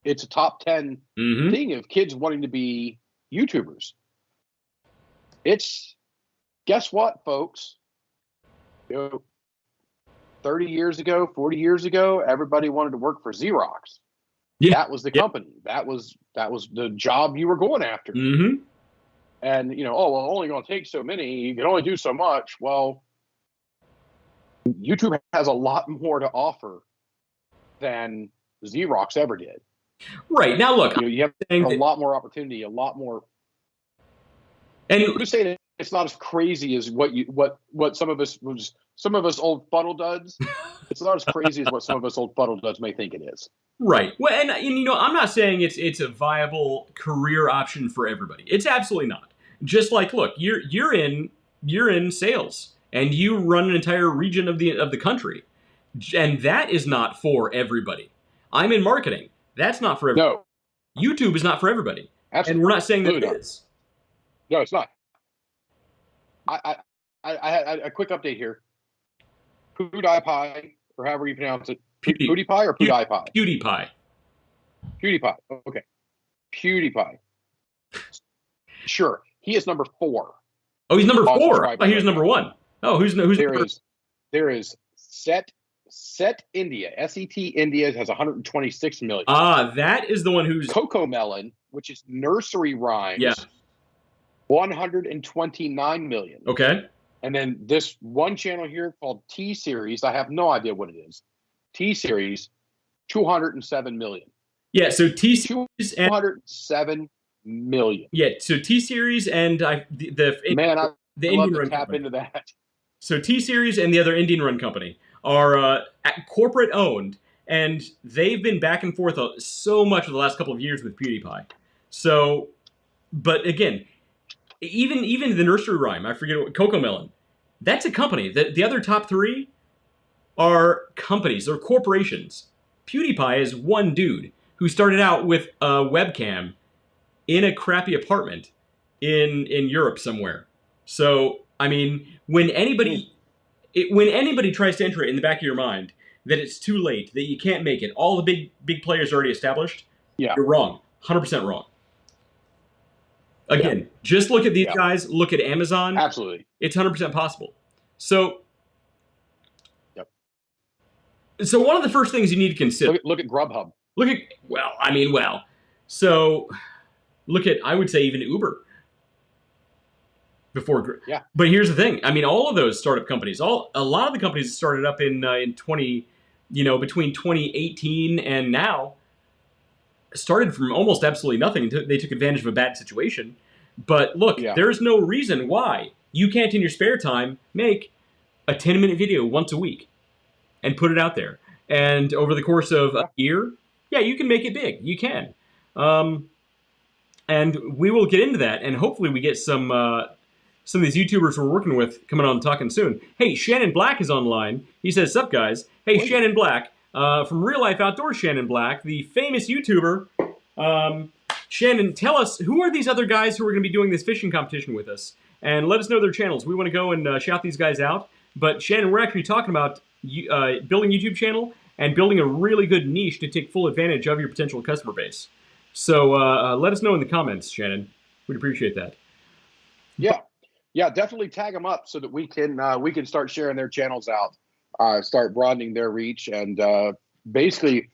Speaker 3: it's a top 10 thing of kids wanting to be YouTubers. It's, guess what, folks? 30 years ago, 40 years ago, everybody wanted to work for Xerox.
Speaker 2: Yeah.
Speaker 3: That was the company. That was the job you were going after.
Speaker 2: Mm-hmm.
Speaker 3: And only going to take so many. You can only do so much. Well, YouTube has a lot more to offer than Xerox ever did.
Speaker 2: Right. Now, look,
Speaker 3: you have a lot more opportunity, a lot more.
Speaker 2: And
Speaker 3: I'm just saying it's not as crazy as what some of us old fuddle duds. It's not as crazy as what some of us old fuddle duds may think it is.
Speaker 2: Right. Well, and I'm not saying it's a viable career option for everybody. It's absolutely not. Just like, look, you're in sales and you run an entire region of the country, and that is not for everybody. I'm in marketing. That's not for everybody.
Speaker 3: No.
Speaker 2: YouTube is not for everybody.
Speaker 3: Absolutely.
Speaker 2: And we're not saying that it is.
Speaker 3: No, it's not. I had a quick update here. PewDiePie, or however you pronounce it. PewDiePie or PewDiePie?
Speaker 2: PewDiePie.
Speaker 3: PewDiePie. Okay. PewDiePie. Sure. He is number 4.
Speaker 2: Oh, he's number 4. I thought he was number 1. Oh, who's
Speaker 3: there is Set India. SET India has 126 million.
Speaker 2: That is the one who's
Speaker 3: Coco Melon, which is nursery rhymes.
Speaker 2: Yeah.
Speaker 3: 129 million.
Speaker 2: Okay.
Speaker 3: And then this one channel here called T Series, I have no idea what it is. T Series, 207 million.
Speaker 2: Yeah, so T Series
Speaker 3: 207 million.
Speaker 2: Yeah, so T Series and the Indian Run
Speaker 3: tap
Speaker 2: company.
Speaker 3: into that.
Speaker 2: So T Series and the other Indian Run company are corporate owned, and they've been back and forth so much for the last couple of years with PewDiePie. So, but again, even the nursery rhyme, I forget what, Coco Melon, that's a company. The other top 3 are companies or corporations. PewDiePie is one dude who started out with a webcam in a crappy apartment in Europe somewhere. So, I mean, when anybody tries to enter it in the back of your mind that it's too late, that you can't make it, all the big players are already established, you're wrong. 100% wrong. Again, just look at these guys, look at Amazon.
Speaker 3: Absolutely. It's
Speaker 2: 100% possible. So, so one of the first things you need to consider...
Speaker 3: Look at Grubhub.
Speaker 2: So, look at, I would say, even Uber. But here's the thing. I mean, all of those startup companies, a lot of the companies started up in between 2018 and now, started from almost absolutely nothing. They took advantage of a bad situation. But look, there's no reason why you can't, in your spare time, make a 10-minute video once a week and put it out there. And over the course of a year, you can make it big. You can. And we will get into that, and hopefully we get some of these YouTubers we're working with coming on talking soon. Hey, Shannon Black is online. He says, "Sup, guys?" Hey, Shannon Black, from Real Life Outdoors, Shannon Black, the famous YouTuber. Shannon, tell us, who are these other guys who are going to be doing this fishing competition with us? And let us know their channels. We want to go and shout these guys out. But Shannon, we're actually talking about building a YouTube channel and building a really good niche to take full advantage of your potential customer base. So let us know in the comments, Shannon. We'd appreciate that.
Speaker 3: Yeah, definitely tag them up so that we can start sharing their channels out, start broadening their reach, and basically,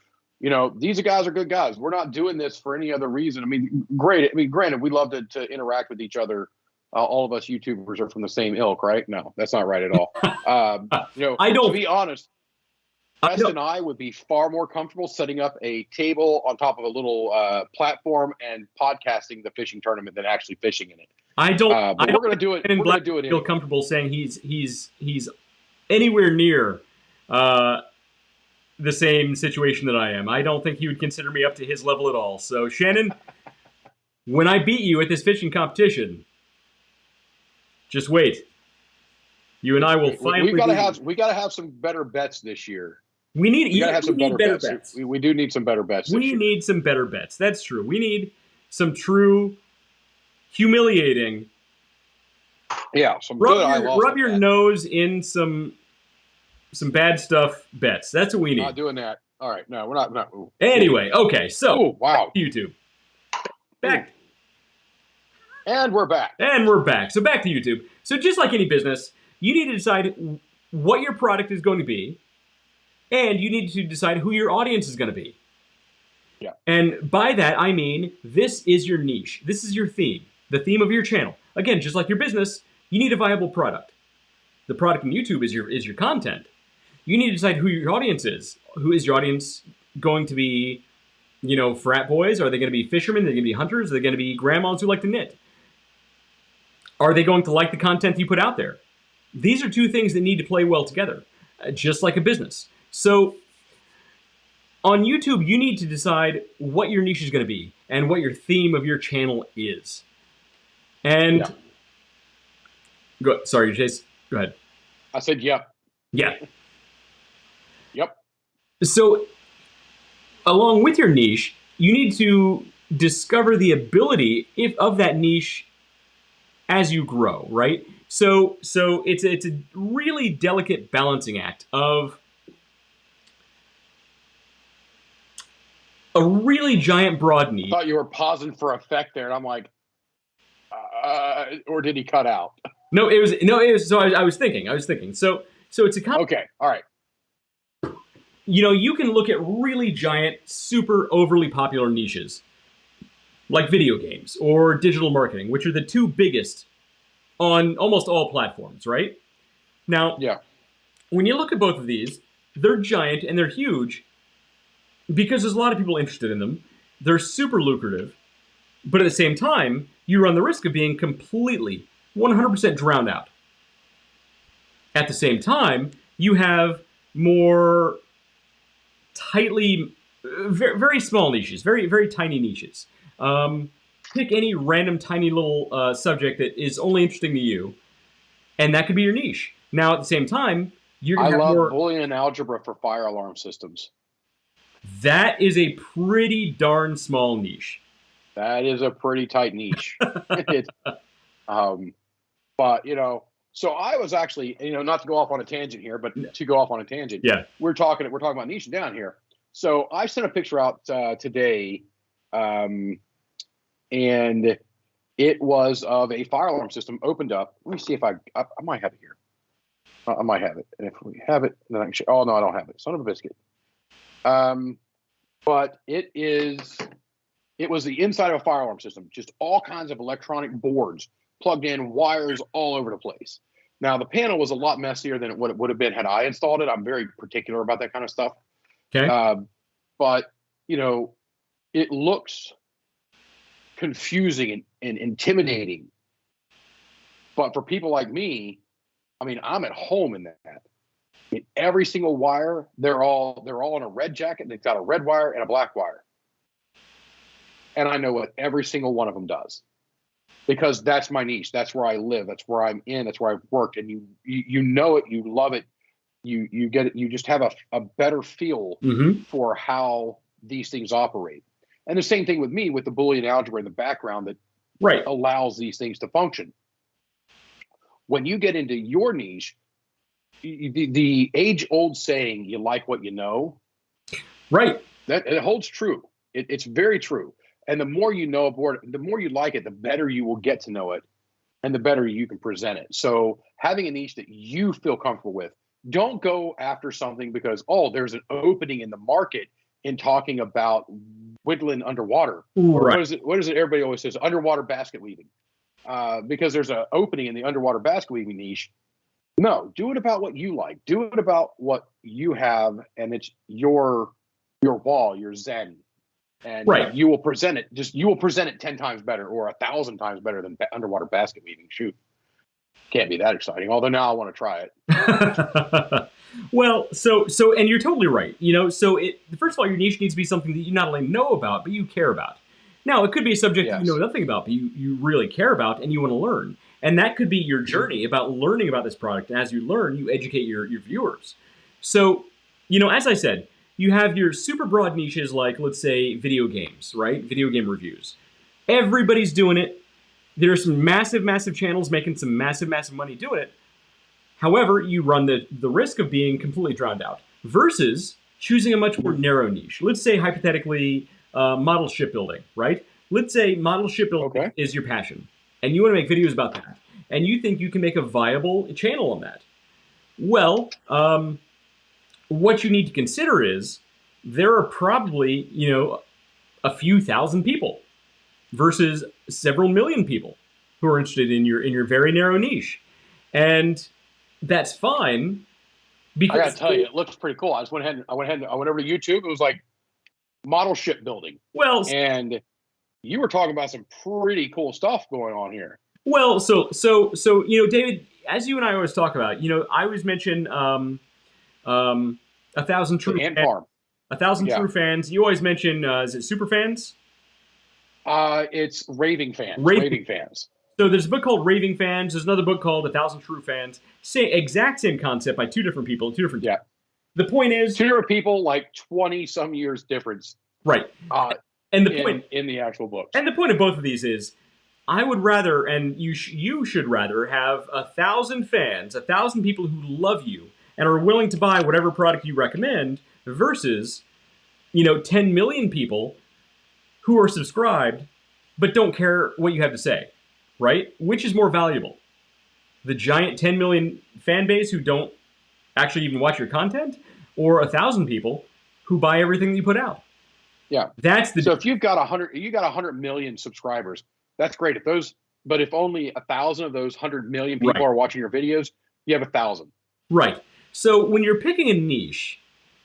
Speaker 3: these guys are good guys. We're not doing this for any other reason. I mean, great. I mean, granted, we love to interact with each other. All of us YouTubers are from the same ilk, right? No, that's not right at all.
Speaker 2: I don't.
Speaker 3: To be honest, Wes and I would be far more comfortable setting up a table on top of a little platform and podcasting the fishing tournament than actually fishing in it. But we're going to do it. We're going to do it.
Speaker 2: Feel comfortable saying he's anywhere near the same situation that I am. I don't think he would consider me up to his level at all. So Shannon, when I beat you at this fishing competition, just wait. You and I will finally.
Speaker 3: We got to have some better bets this year.
Speaker 2: We need
Speaker 3: to have some better bets. We do need some better bets.
Speaker 2: We need some better bets. That's true. We need some true humiliating.
Speaker 3: Yeah, some
Speaker 2: rub your nose in some bad stuff bets. That's what we need.
Speaker 3: Not doing that. All right, no, we're not. Ooh.
Speaker 2: Anyway, okay, so
Speaker 3: wow,
Speaker 2: YouTube. Back.
Speaker 3: And we're back.
Speaker 2: So back to YouTube. So just like any business, you need to decide what your product is going to be, and you need to decide who your audience is going to be.
Speaker 3: Yeah.
Speaker 2: And by that, I mean, this is your niche. This is your theme, the theme of your channel. Again, just like your business, you need a viable product. The product in YouTube is your content. You need to decide who your audience is. Who is your audience going to be? Frat boys? Are they going to be fishermen? Are they going to be hunters? Are they going to be grandmas who like to knit? Are they going to like the content you put out there? These are two things that need to play well together, just like a business. So on YouTube, you need to decide what your niche is going to be and what your theme of your channel is. And sorry, Chase, go ahead.
Speaker 3: I said, yep.
Speaker 2: Yeah.
Speaker 3: Yep.
Speaker 2: So along with your niche, you need to discover the ability of that niche as you grow, right? So it's a really delicate balancing act of a really giant broad niche.
Speaker 3: I thought you were pausing for effect there, and I'm like, or did he cut out?
Speaker 2: No, it was. So I was thinking. So it's a
Speaker 3: okay. All right.
Speaker 2: You can look at really giant, super overly popular niches, like video games or digital marketing, which are the two biggest on almost all platforms, right? Now, when you look at both of these, they're giant and they're huge because there's a lot of people interested in them. They're super lucrative, but at the same time, you run the risk of being completely 100% drowned out. At the same time, you have more tightly, very, very small niches, very, very tiny niches. Pick any random tiny little subject that is only interesting to you, and that could be your niche. Now, at the same time, you're going to have more...
Speaker 3: Boolean algebra for fire alarm systems.
Speaker 2: That is a pretty darn small niche.
Speaker 3: That is a pretty tight niche. But, so I was actually, not to go off on a tangent here, but to go off on a tangent.
Speaker 2: Yeah.
Speaker 3: We're talking about niche down here. So I sent a picture out today, and it was of a fire alarm system opened up. Let me see if I might have it here. I might have it. And if we have it, then I can show. Oh, no, I don't have it. Son of a biscuit. But it was the inside of a fire alarm system, just all kinds of electronic boards plugged in, wires all over the place. Now, the panel was a lot messier than what it would have been had I installed it. I'm very particular about that kind of stuff.
Speaker 2: Okay.
Speaker 3: But, it looks confusing and intimidating. But for people like me, I'm at home in that. Every single wire, they're all in a red jacket, and they've got a red wire and a black wire. And I know what every single one of them does. Because that's my niche. That's where I live. That's where I'm in. That's where I've worked. And you know it. You love it. You get it. You just have a better feel for how these things operate. And the same thing with me with the Boolean algebra in the background that allows these things to function. When you get into your niche, the age-old saying, you like what you know.
Speaker 2: Right.
Speaker 3: That it holds true. It's very true. And the more you know about it, the more you like it, the better you will get to know it, and the better you can present it. So having a niche that you feel comfortable with, don't go after something because, there's an opening in the market in talking about whittling underwater. Or what is it everybody always says? Underwater basket weaving. Because there's an opening in the underwater basket weaving niche. No, do it about what you like. Do it about what you have, and it's your wall, your zen, and
Speaker 2: Right.
Speaker 3: you will present it. You will present it 10 times better, or 1,000 times better than underwater basket weaving. Shoot, can't be that exciting. Although now I want to try it.
Speaker 2: Well, so, and you're totally right. So first of all, your niche needs to be something that you not only know about, but you care about. Now, it could be a subject that you know nothing about, but you really care about and you want to learn. And that could be your journey about learning about this product. And as you learn, you educate your viewers. So, as I said, you have your super broad niches like, let's say, video games, right? Video game reviews. Everybody's doing it. There are some massive, massive channels making some massive, massive money doing it. However, you run the risk of being completely drowned out versus choosing a much more narrow niche. Let's say, hypothetically, model shipbuilding, right? Let's say model shipbuilding is your passion, and you want to make videos about that, and you think you can make a viable channel on that. Well, what you need to consider is there are probably, a few thousand people versus several million people who are interested in your very narrow niche. And that's fine. Because
Speaker 3: I gotta tell you, it looks pretty cool. I went over to YouTube. It was like model shipbuilding.
Speaker 2: Well,
Speaker 3: and you were talking about some pretty cool stuff going on here.
Speaker 2: Well, so David, as you and I always talk about, I always mention 1,000 true
Speaker 3: Ant
Speaker 2: fans,
Speaker 3: farm.
Speaker 2: 1,000 true fans. You always mention is it super fans?
Speaker 3: It's raving fans. Raving fans.
Speaker 2: So there's a book called Raving Fans. There's another book called 1,000 True Fans. Exact same concept by two different people, two different.
Speaker 3: Yeah.
Speaker 2: The point is,
Speaker 3: two different people, like 20-some years difference.
Speaker 2: Right. And the point
Speaker 3: in the actual books.
Speaker 2: And the point of both of these is, I would rather, and you should rather have 1,000 fans, 1,000 people who love you and are willing to buy whatever product you recommend, versus, 10 million people who are subscribed but don't care what you have to say. Right? Which is more valuable? The giant 10 million fan base who don't actually even watch your content, or 1,000 people who buy everything that you put out?
Speaker 3: Yeah. So if you've got 100 million subscribers, that's great. But if only 1,000 of those 100 million people are watching your videos, you have 1,000.
Speaker 2: Right. So when you're picking a niche,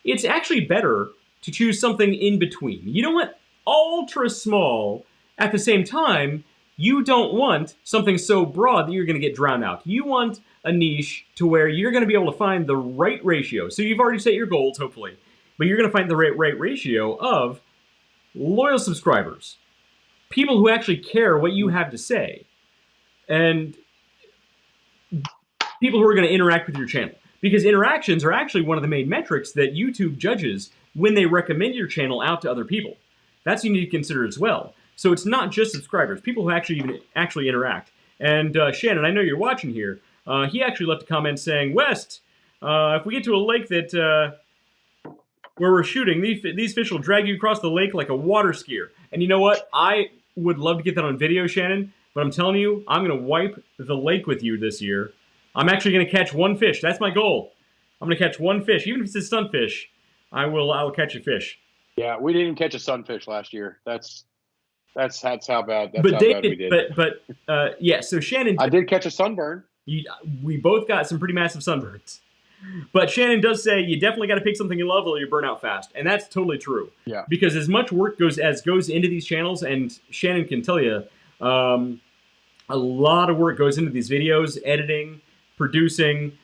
Speaker 2: it's actually better to choose something in between. You don't want ultra small. At the same time, you don't want something so broad that you're going to get drowned out. You want a niche to where you're going to be able to find the right ratio. So you've already set your goals, hopefully, but you're going to find the right ratio of loyal subscribers, people who actually care what you have to say, and people who are going to interact with your channel. Because interactions are actually one of the main metrics that YouTube judges when they recommend your channel out to other people. That's what you need to consider as well. So it's not just subscribers, people who actually interact. And Shannon, I know you're watching here. He actually left a comment saying, West, if we get to a lake that where we're shooting, these fish will drag you across the lake like a water skier. And you know what? I would love to get that on video, Shannon, but I'm telling you, I'm going to wipe the lake with you this year. I'm actually going to catch one fish. That's my goal. I'm going to catch one fish. Even if it's a sunfish, I'll catch a fish.
Speaker 3: Yeah, we didn't even catch a sunfish last year. That's how bad.
Speaker 2: But David,
Speaker 3: we did.
Speaker 2: Yeah. So Shannon,
Speaker 3: I did catch a sunburn.
Speaker 2: We both got some pretty massive sunburns. But Shannon does say you definitely got to pick something you love, or you burn out fast, and that's totally true.
Speaker 3: Yeah.
Speaker 2: Because as much work goes into these channels, and Shannon can tell you, a lot of work goes into these videos, editing, producing,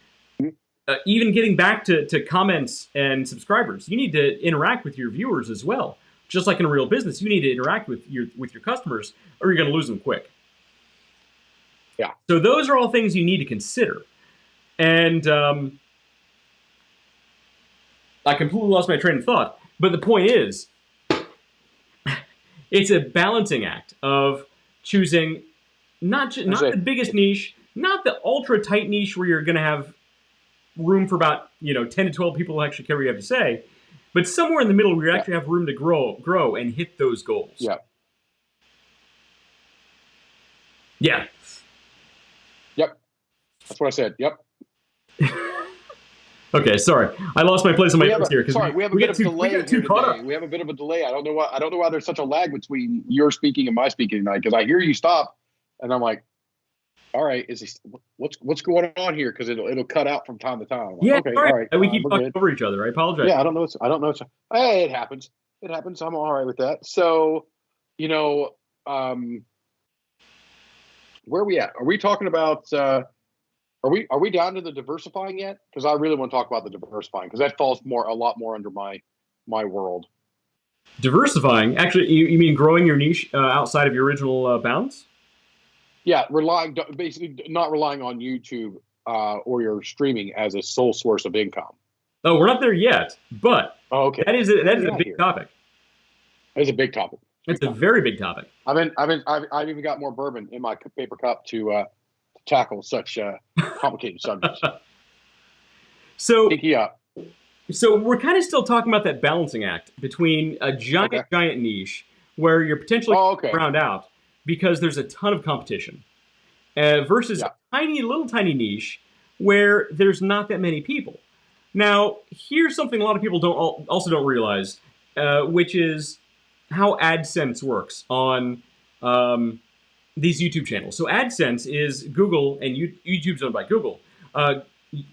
Speaker 2: even getting back to comments and subscribers. You need to interact with your viewers as well. Just like in a real business, you need to interact with your customers, or you're going to lose them quick.
Speaker 3: Yeah.
Speaker 2: So those are all things you need to consider. And I completely lost my train of thought. But the point is, it's a balancing act of choosing not the biggest niche, not the ultra tight niche where you're going to have room for about 10 to 12 people who actually care what you have to say, but somewhere in the middle where you actually have room to grow and hit those goals.
Speaker 3: Yeah.
Speaker 2: Yeah.
Speaker 3: Yep. That's what I said. Yep.
Speaker 2: Okay, sorry. I lost my place on my notes here.
Speaker 3: We have a bit of a delay here today. We have a bit of a delay. I don't know why there's such a lag between your speaking and my speaking tonight, because I hear you stop, and I'm like, All right, is he? What's going on here? Because it'll cut out from time to time. Like,
Speaker 2: Yeah,
Speaker 3: okay,
Speaker 2: all right.
Speaker 3: all right,
Speaker 2: We keep
Speaker 3: we're
Speaker 2: talking
Speaker 3: good.
Speaker 2: over each other. I apologize.
Speaker 3: Yeah, I don't know. I don't know. Hey, it happens. It happens. I'm all right with that. So, you know, where are we at? Are we talking about? Are we down to the diversifying yet? Because I really want to talk about the diversifying because that falls a lot more under my world.
Speaker 2: Diversifying. Actually, you mean growing your niche outside of your original bounds?
Speaker 3: Yeah, basically not relying on YouTube or your streaming as a sole source of income.
Speaker 2: Oh, we're not there yet, but
Speaker 3: okay,
Speaker 2: that is a big topic.
Speaker 3: It's a big topic.
Speaker 2: It's a very big topic.
Speaker 3: I've even got more bourbon in my paper cup to tackle such complicated subjects.
Speaker 2: So,
Speaker 3: Pinky up.
Speaker 2: So we're kind of still talking about that balancing act between a giant niche where you're potentially ground out because there's a ton of competition versus a tiny niche where there's not that many people. Now, here's something a lot of people also don't realize, which is how AdSense works on these YouTube channels. So AdSense is Google, and YouTube's owned by Google.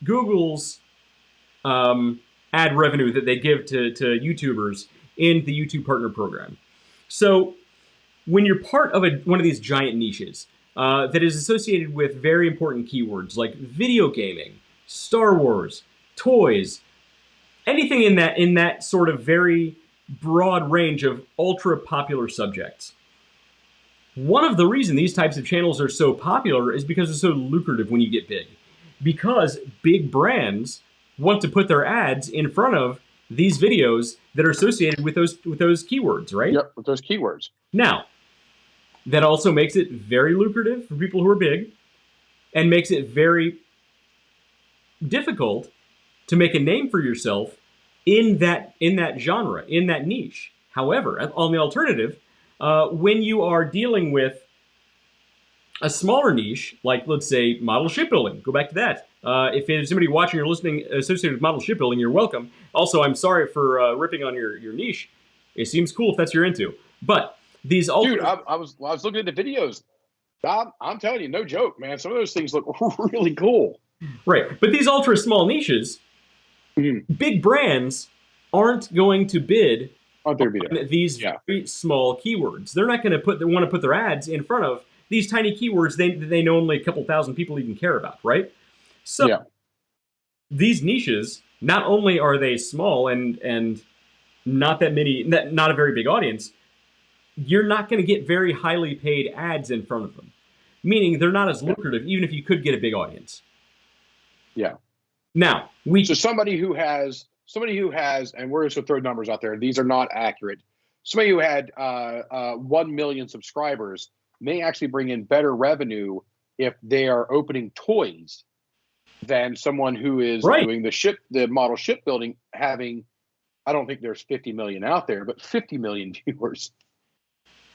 Speaker 2: Google's ad revenue that they give to YouTubers in the YouTube Partner Program. So when you're part of one of these giant niches that is associated with very important keywords like video gaming, Star Wars, toys, anything in that sort of very broad range of ultra popular subjects. One of the reasons these types of channels are so popular is because they're so lucrative when you get big. Because big brands want to put their ads in front of these videos that are associated with those keywords, right?
Speaker 3: Yep, with those keywords.
Speaker 2: Now, that also makes it very lucrative for people who are big and makes it very difficult to make a name for yourself in that genre, in that niche. However, on the alternative, when you are dealing with a smaller niche, like let's say model shipbuilding, go back to that. If there's somebody watching or listening associated with model shipbuilding, you're welcome. Also, I'm sorry for ripping on your niche. It seems cool if that's what you're into. But these
Speaker 3: dude, I was looking at the videos. I'm telling you, no joke, man. Some of those things look really cool.
Speaker 2: Right, but these ultra small niches, big brands aren't going to bid on these very small keywords. They're not going to want to put their ads in front of these tiny keywords they know only a couple thousand people even care about, right? So these niches, not only are they small and not that many, not a very big audience, you're not going to get very highly paid ads in front of them, meaning they're not as lucrative, even if you could get a big audience.
Speaker 3: Yeah.
Speaker 2: Now
Speaker 3: somebody who has, and we're just gonna throw numbers out there. These are not accurate. Somebody who had 1 million subscribers may actually bring in better revenue if they are opening toys than someone who is doing the model shipbuilding, having, I don't think there's 50 million out there, but 50 million viewers.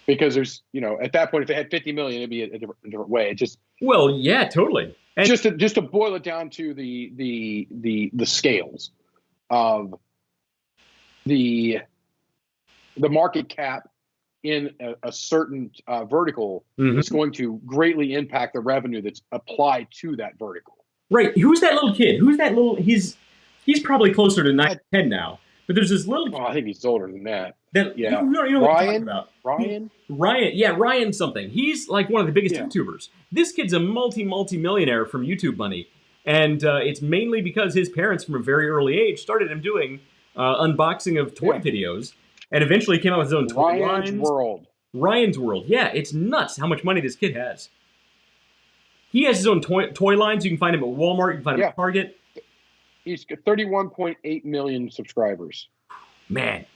Speaker 3: Because there's, at that point, if it had 50 million, it'd be a different way. It just
Speaker 2: totally. And
Speaker 3: just to boil it down to the scales of the market cap in a certain vertical is going to greatly impact the revenue that's applied to that vertical.
Speaker 2: Right. Who's that little kid? He's probably closer to 9 10 now. But there's this little kid.
Speaker 3: Oh, I think he's older than that.
Speaker 2: You know what I'm talking about.
Speaker 3: Ryan
Speaker 2: something. He's like one of the biggest YouTubers. This kid's a multi-millionaire from YouTube money. And it's mainly because his parents from a very early age started him doing unboxing of toy videos and eventually came out with his own toy lines. Ryan's World. Yeah, it's nuts how much money this kid has. He has his own toy lines. You can find him at Walmart. You can find him at Target.
Speaker 3: He's got 31.8 million subscribers.
Speaker 2: Man,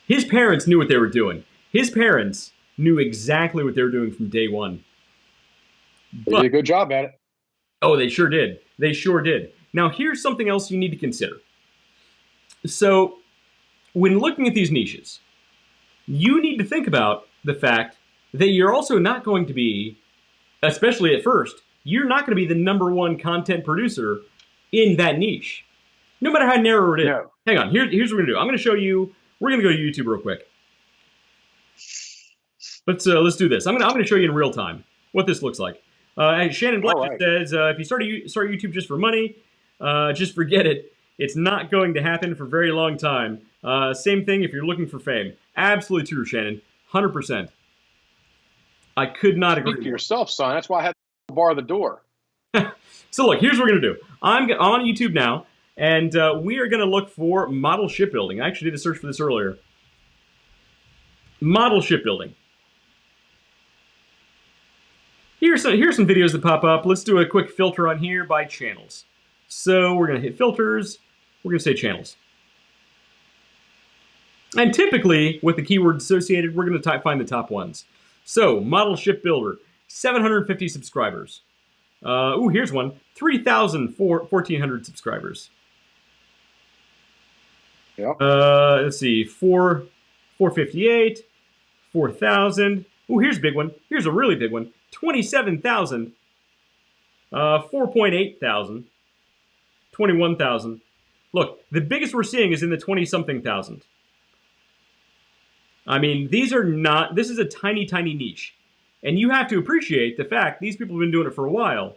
Speaker 2: his parents knew what they were doing. His parents knew exactly what they were doing from day one.
Speaker 3: They did a good job at it.
Speaker 2: Oh, they sure did. They sure did. Now, here's something else you need to consider. So, when looking at these niches, you need to think about the fact that you're also not going to be, especially at first, you're not going to be the #1 content producer in that niche, no matter how narrow it is. No. Hang on, here's what we're gonna do. I'm gonna show you. We're gonna go to YouTube real quick. Let's do this. I'm gonna show you in real time what this looks like. And Shannon Black
Speaker 3: All
Speaker 2: just
Speaker 3: right.
Speaker 2: says, if you start YouTube just for money, just forget it. It's not going to happen for a very long time. Same thing if you're looking for fame. Absolutely true, Shannon. 100%. I could not agree
Speaker 3: Speak for
Speaker 2: more.
Speaker 3: yourself, son. That's why I had to bar the door.
Speaker 2: So look, here's what we're going to do. I'm on YouTube now, and we are going to look for model shipbuilding. I actually did a search for this earlier. Model shipbuilding. Here's some videos that pop up. Let's do a quick filter on here by channels. So we're going to hit filters. We're going to say channels. And typically, with the keywords associated, we're going to find the top ones. So, model shipbuilder, 750 subscribers. Ooh, here's one, 1,400 subscribers.
Speaker 3: Yep.
Speaker 2: Let's see, 458, 4,000. Ooh, here's a big one. Here's a really big one, 27,000, 4.8 thousand, 21,000. Look, the biggest we're seeing is in the 20-something thousand. I mean, these are not, this is a tiny, tiny niche. And you have to appreciate the fact these people have been doing it for a while.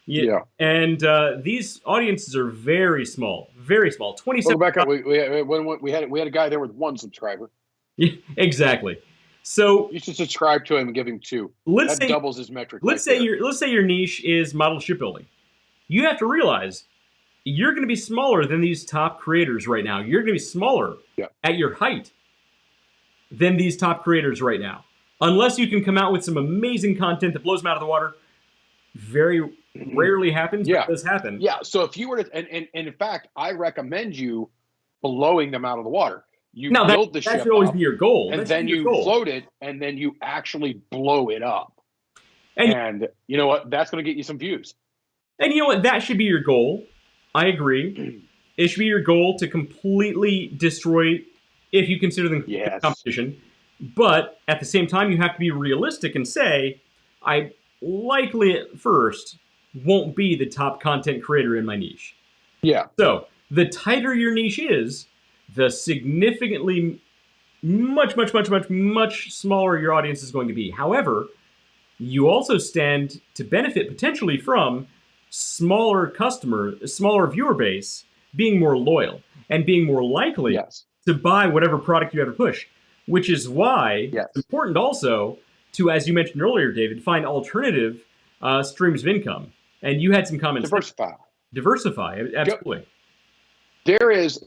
Speaker 3: Yeah.
Speaker 2: And these audiences are very small, very small. 27.
Speaker 3: Well, back up. We had a guy there with 1 subscriber.
Speaker 2: Yeah, exactly. So
Speaker 3: You should subscribe to him and give him 2.
Speaker 2: let's
Speaker 3: That
Speaker 2: say
Speaker 3: doubles his metric.
Speaker 2: let's say your niche is model shipbuilding. You have to realize you're going to be smaller than these top creators right now. You're going to be smaller at your height than these top creators right now. Unless you can come out with some amazing content that blows them out of the water. Very rarely happens, but it does happen.
Speaker 3: Yeah, so if you were to, and in fact, I recommend you blowing them out of the water. You build the ship
Speaker 2: that should always
Speaker 3: up,
Speaker 2: be your goal.
Speaker 3: and then you float it, and then you actually blow it up. And you know what? That's going to get you some views.
Speaker 2: And you know what? That should be your goal. I agree. It should be your goal to completely destroy, if you consider them competition. But at the same time, you have to be realistic and say, I likely at first won't be the top content creator in my niche.
Speaker 3: Yeah.
Speaker 2: So the tighter your niche is, the significantly much smaller your audience is going to be. However, you also stand to benefit potentially from smaller viewer base being more loyal and being more likely to buy whatever product you have to push. Which is why it's important also to, as you mentioned earlier, David, find alternative streams of income. And you had some comments. Diversify, absolutely.
Speaker 3: There is,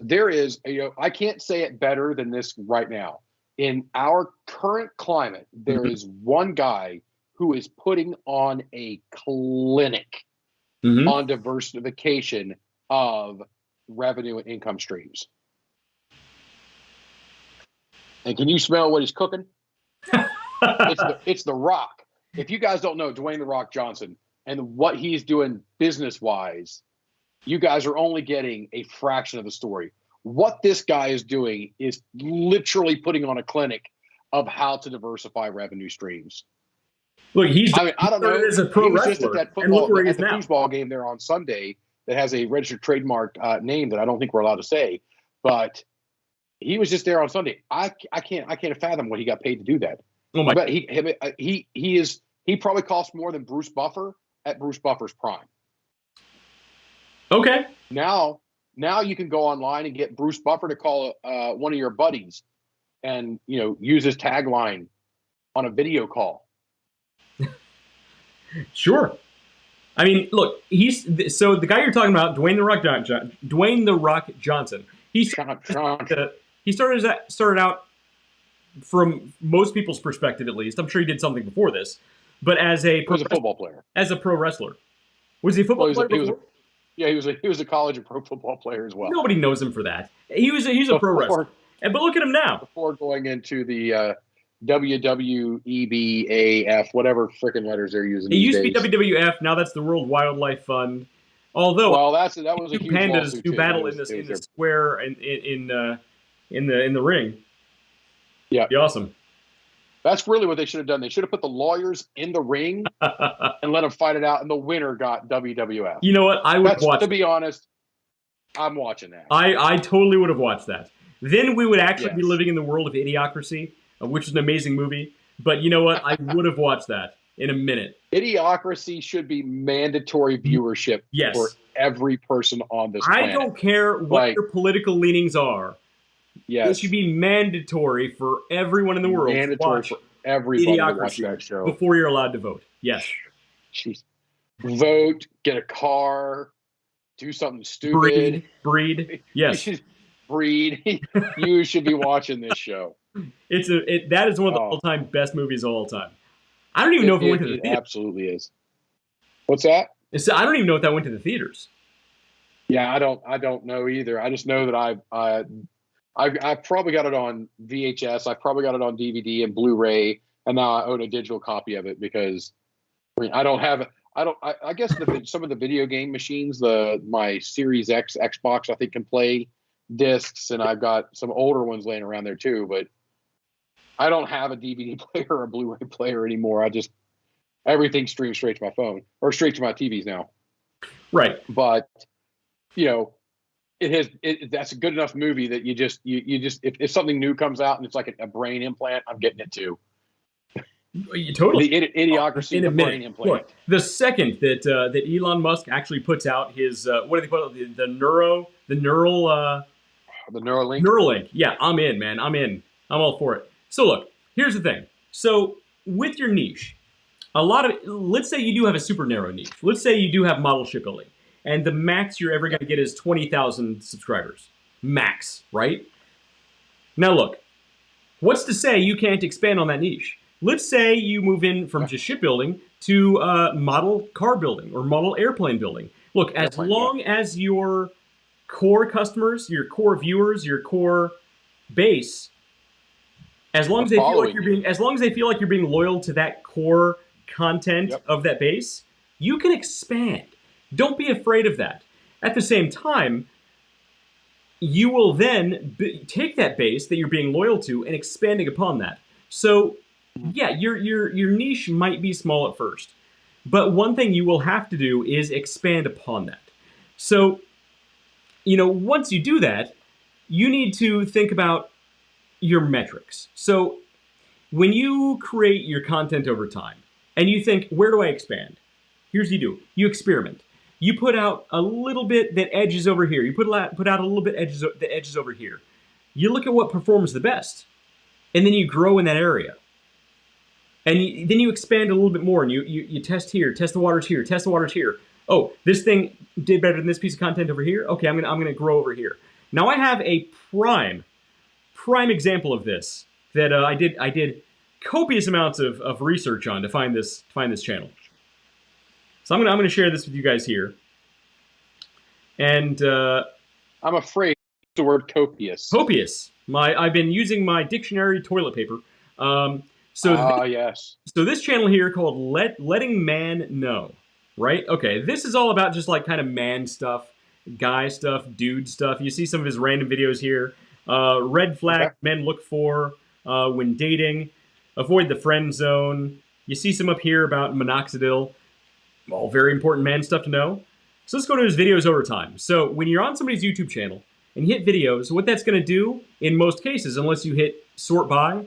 Speaker 3: I can't say it better than this right now. In our current climate, there is one guy who is putting on a clinic on diversification of revenue and income streams. And can you smell what he's cooking? It's the Rock. If you guys don't know Dwayne "The Rock" Johnson and what he's doing business-wise, you guys are only getting a fraction of the story. What this guy is doing is literally putting on a clinic of how to diversify revenue streams.
Speaker 2: Look,
Speaker 3: I don't know.
Speaker 2: As a pro wrestler,
Speaker 3: just at that football,
Speaker 2: and look where he is
Speaker 3: at the
Speaker 2: now.
Speaker 3: foosball game there on Sunday that has a registered trademark name that I don't think we're allowed to say, but he was just there on Sunday. I can't fathom what he got paid to do that.
Speaker 2: Oh my!
Speaker 3: But he probably costs more than Bruce Buffer at Bruce Buffer's prime.
Speaker 2: Okay.
Speaker 3: Now you can go online and get Bruce Buffer to call one of your buddies, and use his tagline on a video call.
Speaker 2: Sure. I mean, look, so the guy you're talking about, Dwayne the Rock Johnson. He started out from most people's perspective, at least. I'm sure he did something before this, but he was a
Speaker 3: football player,
Speaker 2: as a pro wrestler. Was he a football player?
Speaker 3: He was a college and pro football player as well.
Speaker 2: Nobody knows him for that. He's a pro wrestler. But look at him now.
Speaker 3: Before going into the WWEBAF, whatever freaking letters they're using.
Speaker 2: It used to be WWF. Now that's the World Wildlife Fund. Although,
Speaker 3: that was a huge
Speaker 2: pandas do battle in the square in the ring.
Speaker 3: Yeah,
Speaker 2: be awesome.
Speaker 3: That's really what they should have done. They should have put the lawyers in the ring and let them fight it out, and the winner got WWF.
Speaker 2: You know what? I would watch.
Speaker 3: To be honest, I'm watching that.
Speaker 2: I totally would have watched that. Then we would actually be living in the world of Idiocracy, which is an amazing movie. But you know what? I would have watched that. in a minute.
Speaker 3: Idiocracy should be mandatory viewership
Speaker 2: Yes.
Speaker 3: for every person on this
Speaker 2: I
Speaker 3: planet.
Speaker 2: don't care what
Speaker 3: Like-
Speaker 2: your political leanings are.
Speaker 3: Yes.
Speaker 2: It should be mandatory for everyone in the world to
Speaker 3: mandatory
Speaker 2: watch
Speaker 3: for everybody to watch
Speaker 2: Idiocracy
Speaker 3: that show.
Speaker 2: before you're allowed to vote. Yes.
Speaker 3: Jeez. Vote, get a car, do something stupid.
Speaker 2: Breed. Yes.
Speaker 3: You should breed. You should be watching this show.
Speaker 2: That is one of the
Speaker 3: Oh.
Speaker 2: all-time best movies of all time. I don't even know if it went to the
Speaker 3: It
Speaker 2: theater.
Speaker 3: absolutely is. What's that?
Speaker 2: I don't even know if that went to the theaters.
Speaker 3: Yeah, I don't know either. I just know that I probably got it on VHS. I probably got it on DVD and Blu-ray, and now I own a digital copy of it because I don't have. I guess some of the video game machines, my Series X Xbox, I think can play discs, and I've got some older ones laying around there too. But I don't have a DVD player or a Blu-ray player anymore. Everything streams straight to my phone or straight to my TVs now.
Speaker 2: Right.
Speaker 3: But that's a good enough movie that you just if something new comes out and it's like a brain implant, I'm getting it too.
Speaker 2: You totally.
Speaker 3: The Idiocracy,
Speaker 2: in a
Speaker 3: the
Speaker 2: minute.
Speaker 3: brain implant.
Speaker 2: Look, the second that Elon Musk actually puts out his what do they call it? The neural
Speaker 3: The Neuralink.
Speaker 2: Neuralink. Yeah, I'm in, man. I'm in. I'm all for it. So look, here's the thing. So with your niche, let's say you do have a super narrow niche. Let's say you do have model shipbuilding, and the max you're ever going to get is 20,000 subscribers. Max, right? Now look, what's to say you can't expand on that niche? Let's say you move in from just shipbuilding to model car building or model airplane building. Look, as long as your core customers, your core viewers, your core base, as long as they feel like you're being loyal to that core content of that base, you can expand. Don't be afraid of that. At the same time, you will then take that base that you're being loyal to and expanding upon that. So, yeah, your niche might be small at first, but one thing you will have to do is expand upon that. So, once you do that, you need to think about your metrics. So, when you create your content over time and you think, where do I expand? Here's what you do. You experiment. You put out a little bit that edges over here. You put out a little bit that edges over here. You look at what performs the best, and then you grow in that area. And then you expand a little bit more, and you test here, test the waters here, test the waters here. Oh, this thing did better than this piece of content over here. Okay, I'm gonna grow over here. Now I have a prime example of this that I did copious amounts of research on to find this channel. So I'm gonna share this with you guys here. And
Speaker 3: I'm afraid the word copious.
Speaker 2: Copious. I've been using my dictionary toilet paper.
Speaker 3: Yes.
Speaker 2: So this channel here called Letting Man Know, right? Okay, this is all about just like kind of man stuff, guy stuff, dude stuff. You see some of his random videos here. Red flag men look for when dating, avoid the friend zone. You see some up here about minoxidil. All very important man stuff to know. So let's go to his videos over time. So when you're on somebody's YouTube channel and you hit videos, what that's going to do in most cases, unless you hit sort by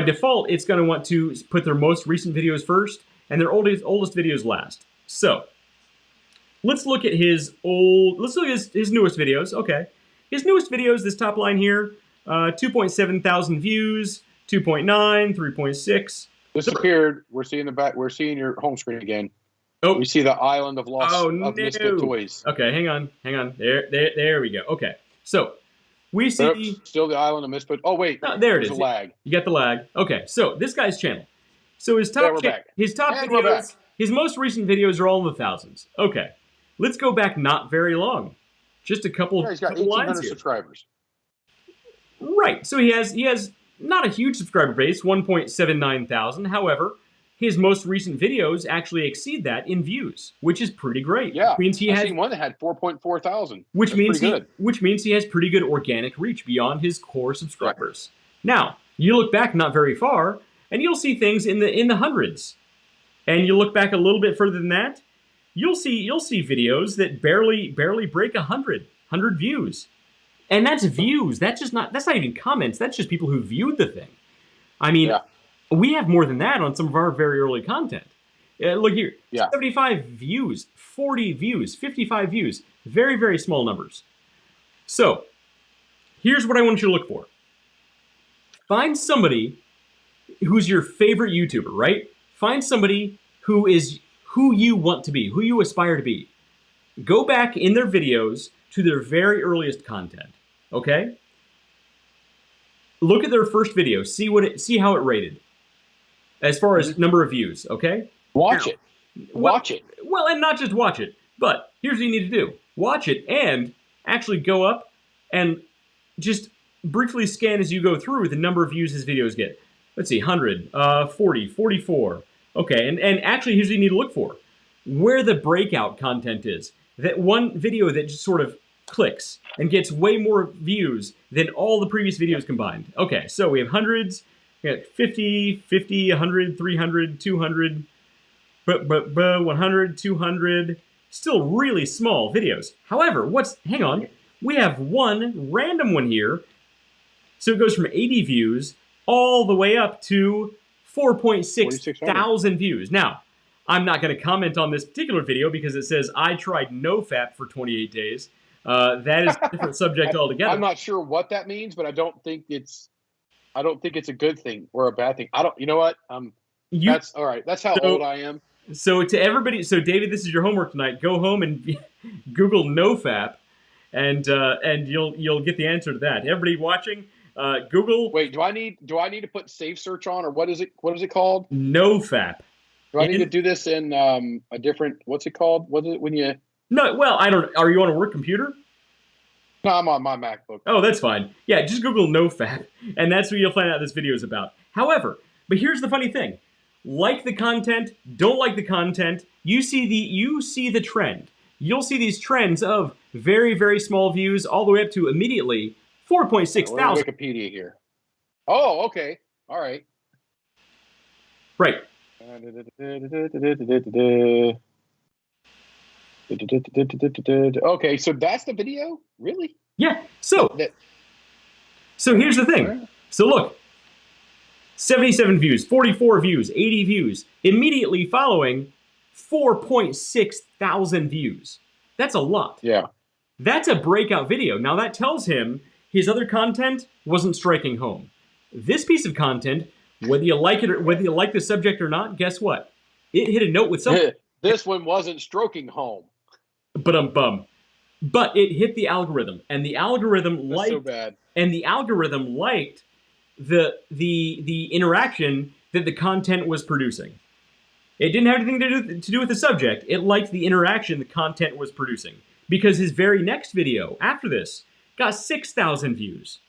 Speaker 2: default, it's going to want to put their most recent videos first and their oldest videos last. So let's look at his newest videos. Okay. His newest videos, this top line here, 2.7 thousand views, 2.9, 3.6.
Speaker 3: Disappeared. We're seeing the back. We're seeing your home screen again.
Speaker 2: Oh,
Speaker 3: we see the island of lost of misfit toys.
Speaker 2: Okay, hang on. There we go. Okay, so we see
Speaker 3: still the island of misfit. Oh wait,
Speaker 2: no, there it is.
Speaker 3: There's a lag.
Speaker 2: You got the lag. Okay, so this guy's channel. So his top videos, his most recent videos are all in the thousands. Okay, let's go back not very long, just a couple.
Speaker 3: He's got
Speaker 2: couple
Speaker 3: 1,800
Speaker 2: lines
Speaker 3: subscribers.
Speaker 2: Right. So he has not a huge subscriber base, 1.79 thousand. However, his most recent videos actually exceed that in views, which is pretty great.
Speaker 3: Yeah,
Speaker 2: which means
Speaker 3: I've seen one that had 4.4 thousand.
Speaker 2: Which means he has pretty good organic reach beyond his core subscribers. Yeah. Now, you look back not very far, and you'll see things in the hundreds. And you look back a little bit further than that, you'll see videos that barely break 100 views. And that's views. That's not even comments. That's just people who viewed the thing. I mean, We have more than that on some of our very early content. Look here,
Speaker 3: Yeah.
Speaker 2: 75 views, 40 views, 55 views. Very, very small numbers. So, here's what I want you to look for. Find somebody who's your favorite YouTuber, right? Find somebody who is who you want to be, who you aspire to be. Go back in their videos to their very earliest content, okay? Look at their first video, see how it rated. As far as number of views, okay?
Speaker 3: Watch
Speaker 2: Now,
Speaker 3: it. Watch it.
Speaker 2: Well, and not just watch it, but here's what you need to do. Watch it and actually go up and just briefly scan as you go through the number of views his videos get. Let's see, 100, 40, 44. Okay, and actually here's what you need to look for. Where the breakout content is. That one video that just sort of clicks and gets way more views than all the previous videos combined. Okay, so we have hundreds, we got 50, 50, 100, 300, 200, 100, 200, still really small videos. However, hang on, we have one random one here. So it goes from 80 views all the way up to 4.6 thousand views. Now, I'm not going to comment on this particular video because it says I tried NoFap for 28 days. That is a different subject altogether.
Speaker 3: I'm not sure what that means, but I don't think it's a good thing or a bad thing. You know what? That's all right. That's how old I am.
Speaker 2: So to everybody, David, this is your homework tonight. Go home and Google NoFap, and you'll get the answer to that. Everybody watching, Google.
Speaker 3: Wait, do I need to put Safe Search on, or what is it called?
Speaker 2: NoFap.
Speaker 3: Do I need to do this in a different? What's it called? What is it when you?
Speaker 2: No, well, I don't. Are you on a work computer?
Speaker 3: No, I'm on my MacBook.
Speaker 2: Oh, that's fine. Yeah, just Google NoFap, and that's what you'll find out this video is about. However, but here's the funny thing: like the content, don't like the content. You see the trend. You'll see these trends of very, very small views all the way up to immediately 4.6 thousand.
Speaker 3: Wikipedia here. Oh, okay. All right.
Speaker 2: Right.
Speaker 3: Okay, so that's the video? Really?
Speaker 2: Yeah. So here's the thing. So look, 77 views, 44 views, 80 views. Immediately following, 4.6 thousand views. That's a lot.
Speaker 3: Yeah.
Speaker 2: That's a breakout video. Now that tells him his other content wasn't striking home. This piece of content, whether you like it or whether you like the subject or not, guess what? It hit a note with something.
Speaker 3: This one wasn't stroking home.
Speaker 2: But it hit the algorithm, and the algorithm liked.
Speaker 3: So bad.
Speaker 2: And the algorithm liked the interaction that the content was producing. It didn't have anything to do with the subject. It liked the interaction the content was producing, because his very next video after this got 6,000 views,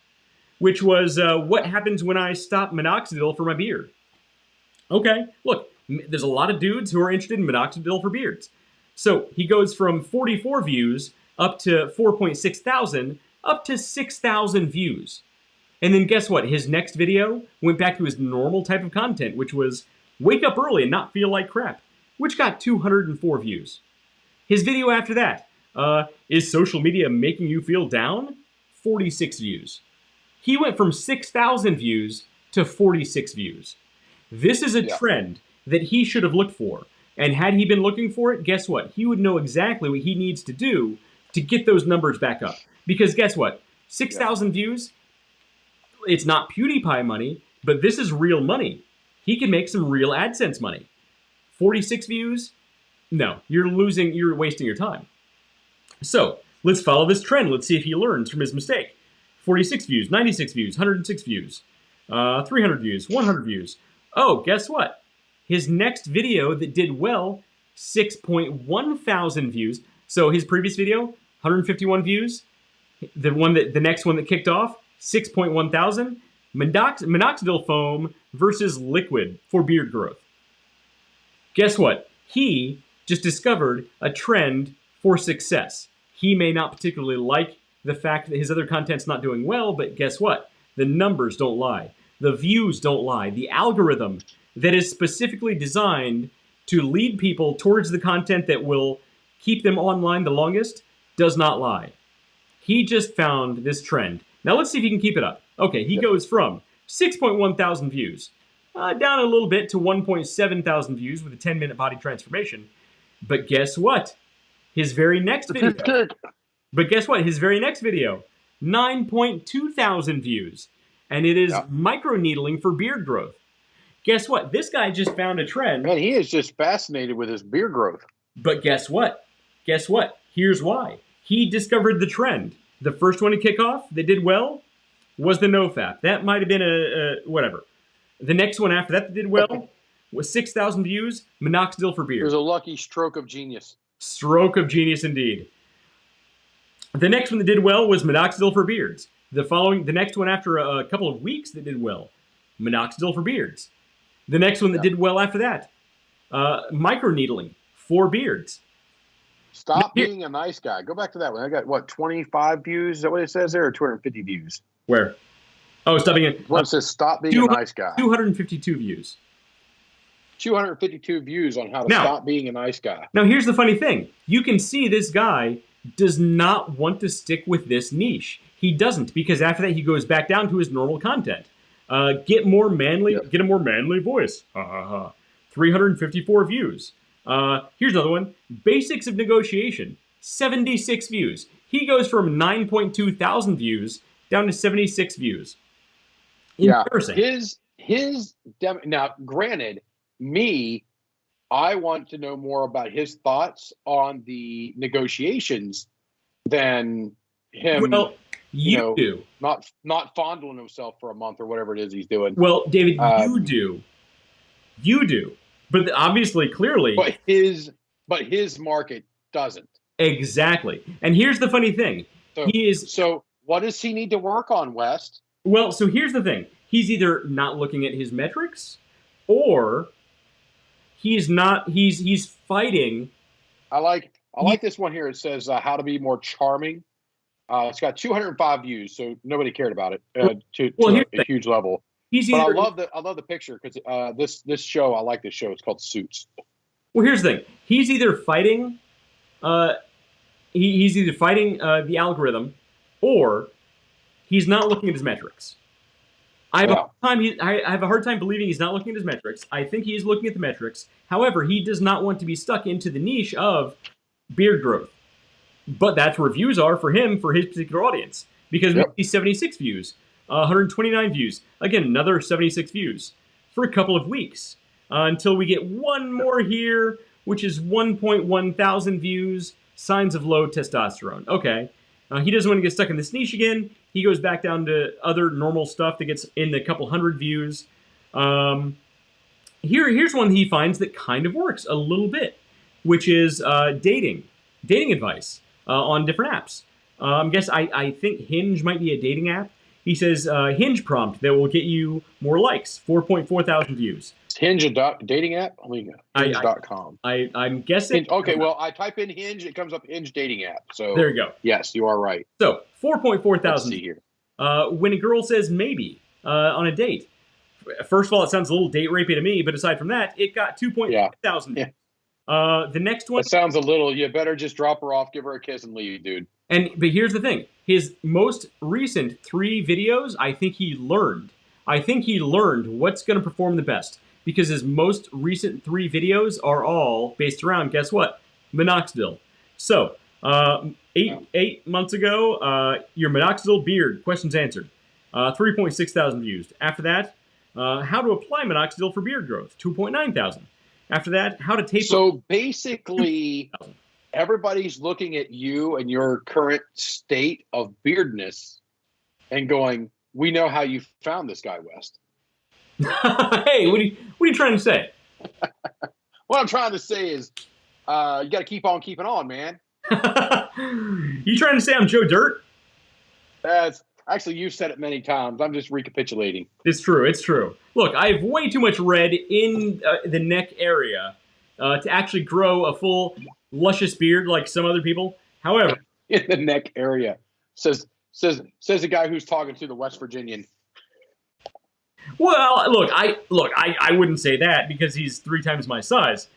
Speaker 2: which was what happens when I stop minoxidil for my beard. Okay, look, there's a lot of dudes who are interested in minoxidil for beards. So he goes from 44 views up to 4.6 thousand, up to 6,000 views. And then guess what? His next video went back to his normal type of content, which was wake up early and not feel like crap, which got 204 views. His video after that, is social media making you feel down? 46 views. He went from 6,000 views to 46 views. This is a trend that he should have looked for. And had he been looking for it, guess what? He would know exactly what he needs to do to get those numbers back up. Because guess what? 6,000 views, it's not PewDiePie money, but this is real money. He can make some real AdSense money. 46 views? No, you're wasting your time. So, let's follow this trend. Let's see if he learns from his mistake. 46 views, 96 views, 106 views, 300 views, 100 views. Oh, guess what? His next video that did well, 6.1 thousand views. So his previous video, 151 views. The next one that kicked off, 6.1 thousand. Minoxidil foam versus liquid for beard growth. Guess what? He just discovered a trend for success. He may not particularly like the fact that his other content's not doing well, but guess what? The numbers don't lie. The views don't lie. The algorithm that is specifically designed to lead people towards the content that will keep them online the longest does not lie. He just found this trend. Now let's see if he can keep it up. Okay, he goes from 6.1 thousand views down a little bit to 1.7 thousand views with a 10-minute body transformation. But guess what? His very next video. But guess what? His very next video, 9.2 thousand views. And it is microneedling for beard growth. Guess what? This guy just found a trend.
Speaker 3: Man, he is just fascinated with his beard growth.
Speaker 2: But guess what? Guess what? Here's why. He discovered the trend. The first one to kick off that did well was the NoFap. That might have been a whatever. The next one after that did well was 6,000 views, minoxidil for
Speaker 3: It
Speaker 2: beard.
Speaker 3: was a lucky stroke of genius.
Speaker 2: Stroke of genius indeed. The next one that did well was minoxidil for beards. The next one after a couple of weeks that did well, minoxidil for beards. The next one that did well after that, microneedling for beards.
Speaker 3: Stop being a nice guy. Go back to that one. I got, what, 25 views? Is that what it says there, or 250 views?
Speaker 2: Where? Oh, stop being
Speaker 3: One says stop being a nice guy.
Speaker 2: 252 views.
Speaker 3: 252 views on how to stop being a nice guy.
Speaker 2: Now, here's the funny thing. You can see this guy does not want to stick with this niche. He doesn't, because after that he goes back down to his normal content. Get a more manly voice. 354 views. Here's another one. Basics of negotiation. 76 views. He goes from 9.2 thousand views down to 76 views. Embarrassing.
Speaker 3: Now, granted, I want to know more about his thoughts on the negotiations than him.
Speaker 2: Well, you do.
Speaker 3: Not fondling himself for a month or whatever it is he's doing.
Speaker 2: Well, David, you do. You do. But obviously, clearly.
Speaker 3: But his market doesn't.
Speaker 2: Exactly. And here's the funny thing.
Speaker 3: So what does he need to work on, West?
Speaker 2: Well, so here's the thing. He's either not looking at his metrics, or he's fighting.
Speaker 3: I like this one here. It says how to be more charming. It's got 205 views, so nobody cared about it to a huge level. I love the picture because this show, I like this show. It's called Suits.
Speaker 2: Well, here's the thing. He's either fighting the algorithm, or he's not looking at his metrics. I have a hard time believing he's not looking at his metrics. I think he's looking at the metrics. However, he does not want to be stuck into the niche of beard growth. But that's where views are for him, for his particular audience. Because we see 76 views, 129 views. Again, another 76 views for a couple of weeks. Until we get one more here, which is 1.1 thousand views, signs of low testosterone. Okay. He doesn't want to get stuck in this niche again. He goes back down to other normal stuff that gets in the couple hundred views. Here's one he finds that kind of works a little bit, which is dating advice on different apps. I think Hinge might be a dating app. He says Hinge prompt that will get you more likes, 4.4 thousand views.
Speaker 3: Is Hinge a dating app? Hinge.com.
Speaker 2: I'm guessing.
Speaker 3: Okay, well, I type in Hinge, it comes up Hinge dating app. So
Speaker 2: there you go.
Speaker 3: Yes, you are right.
Speaker 2: So 4.4 thousand.
Speaker 3: Let's see here.
Speaker 2: When a girl says maybe on a date, first of all, it sounds a little date rapey to me, but aside from that, it got 2.5 thousand.
Speaker 3: Yeah.
Speaker 2: The next one.
Speaker 3: It sounds a little. You better just drop her off, give her a kiss, and leave, dude.
Speaker 2: But here's the thing: his most recent 3 videos, I think he learned what's going to perform the best, because his most recent 3 videos are all based around, guess what? Minoxidil. So 8 months ago, your minoxidil beard questions answered, 3.6 thousand views. After that, how to apply minoxidil for beard growth, 2.9 thousand. After that, how to taper.
Speaker 3: So basically, everybody's looking at you and your current state of beardness and going, we know how you found this guy, West.
Speaker 2: Hey, what are you trying to say?
Speaker 3: What I'm trying to say is you got to keep on keeping on, man.
Speaker 2: You trying to say I'm Joe Dirt?
Speaker 3: Actually, you've said it many times. I'm just recapitulating.
Speaker 2: It's true. Look, I have way too much red in the neck area to actually grow a full, luscious beard like some other people. However,
Speaker 3: in the neck area, says the guy who's talking to the West Virginian.
Speaker 2: Well, look, I wouldn't say that because he's 3 times my size.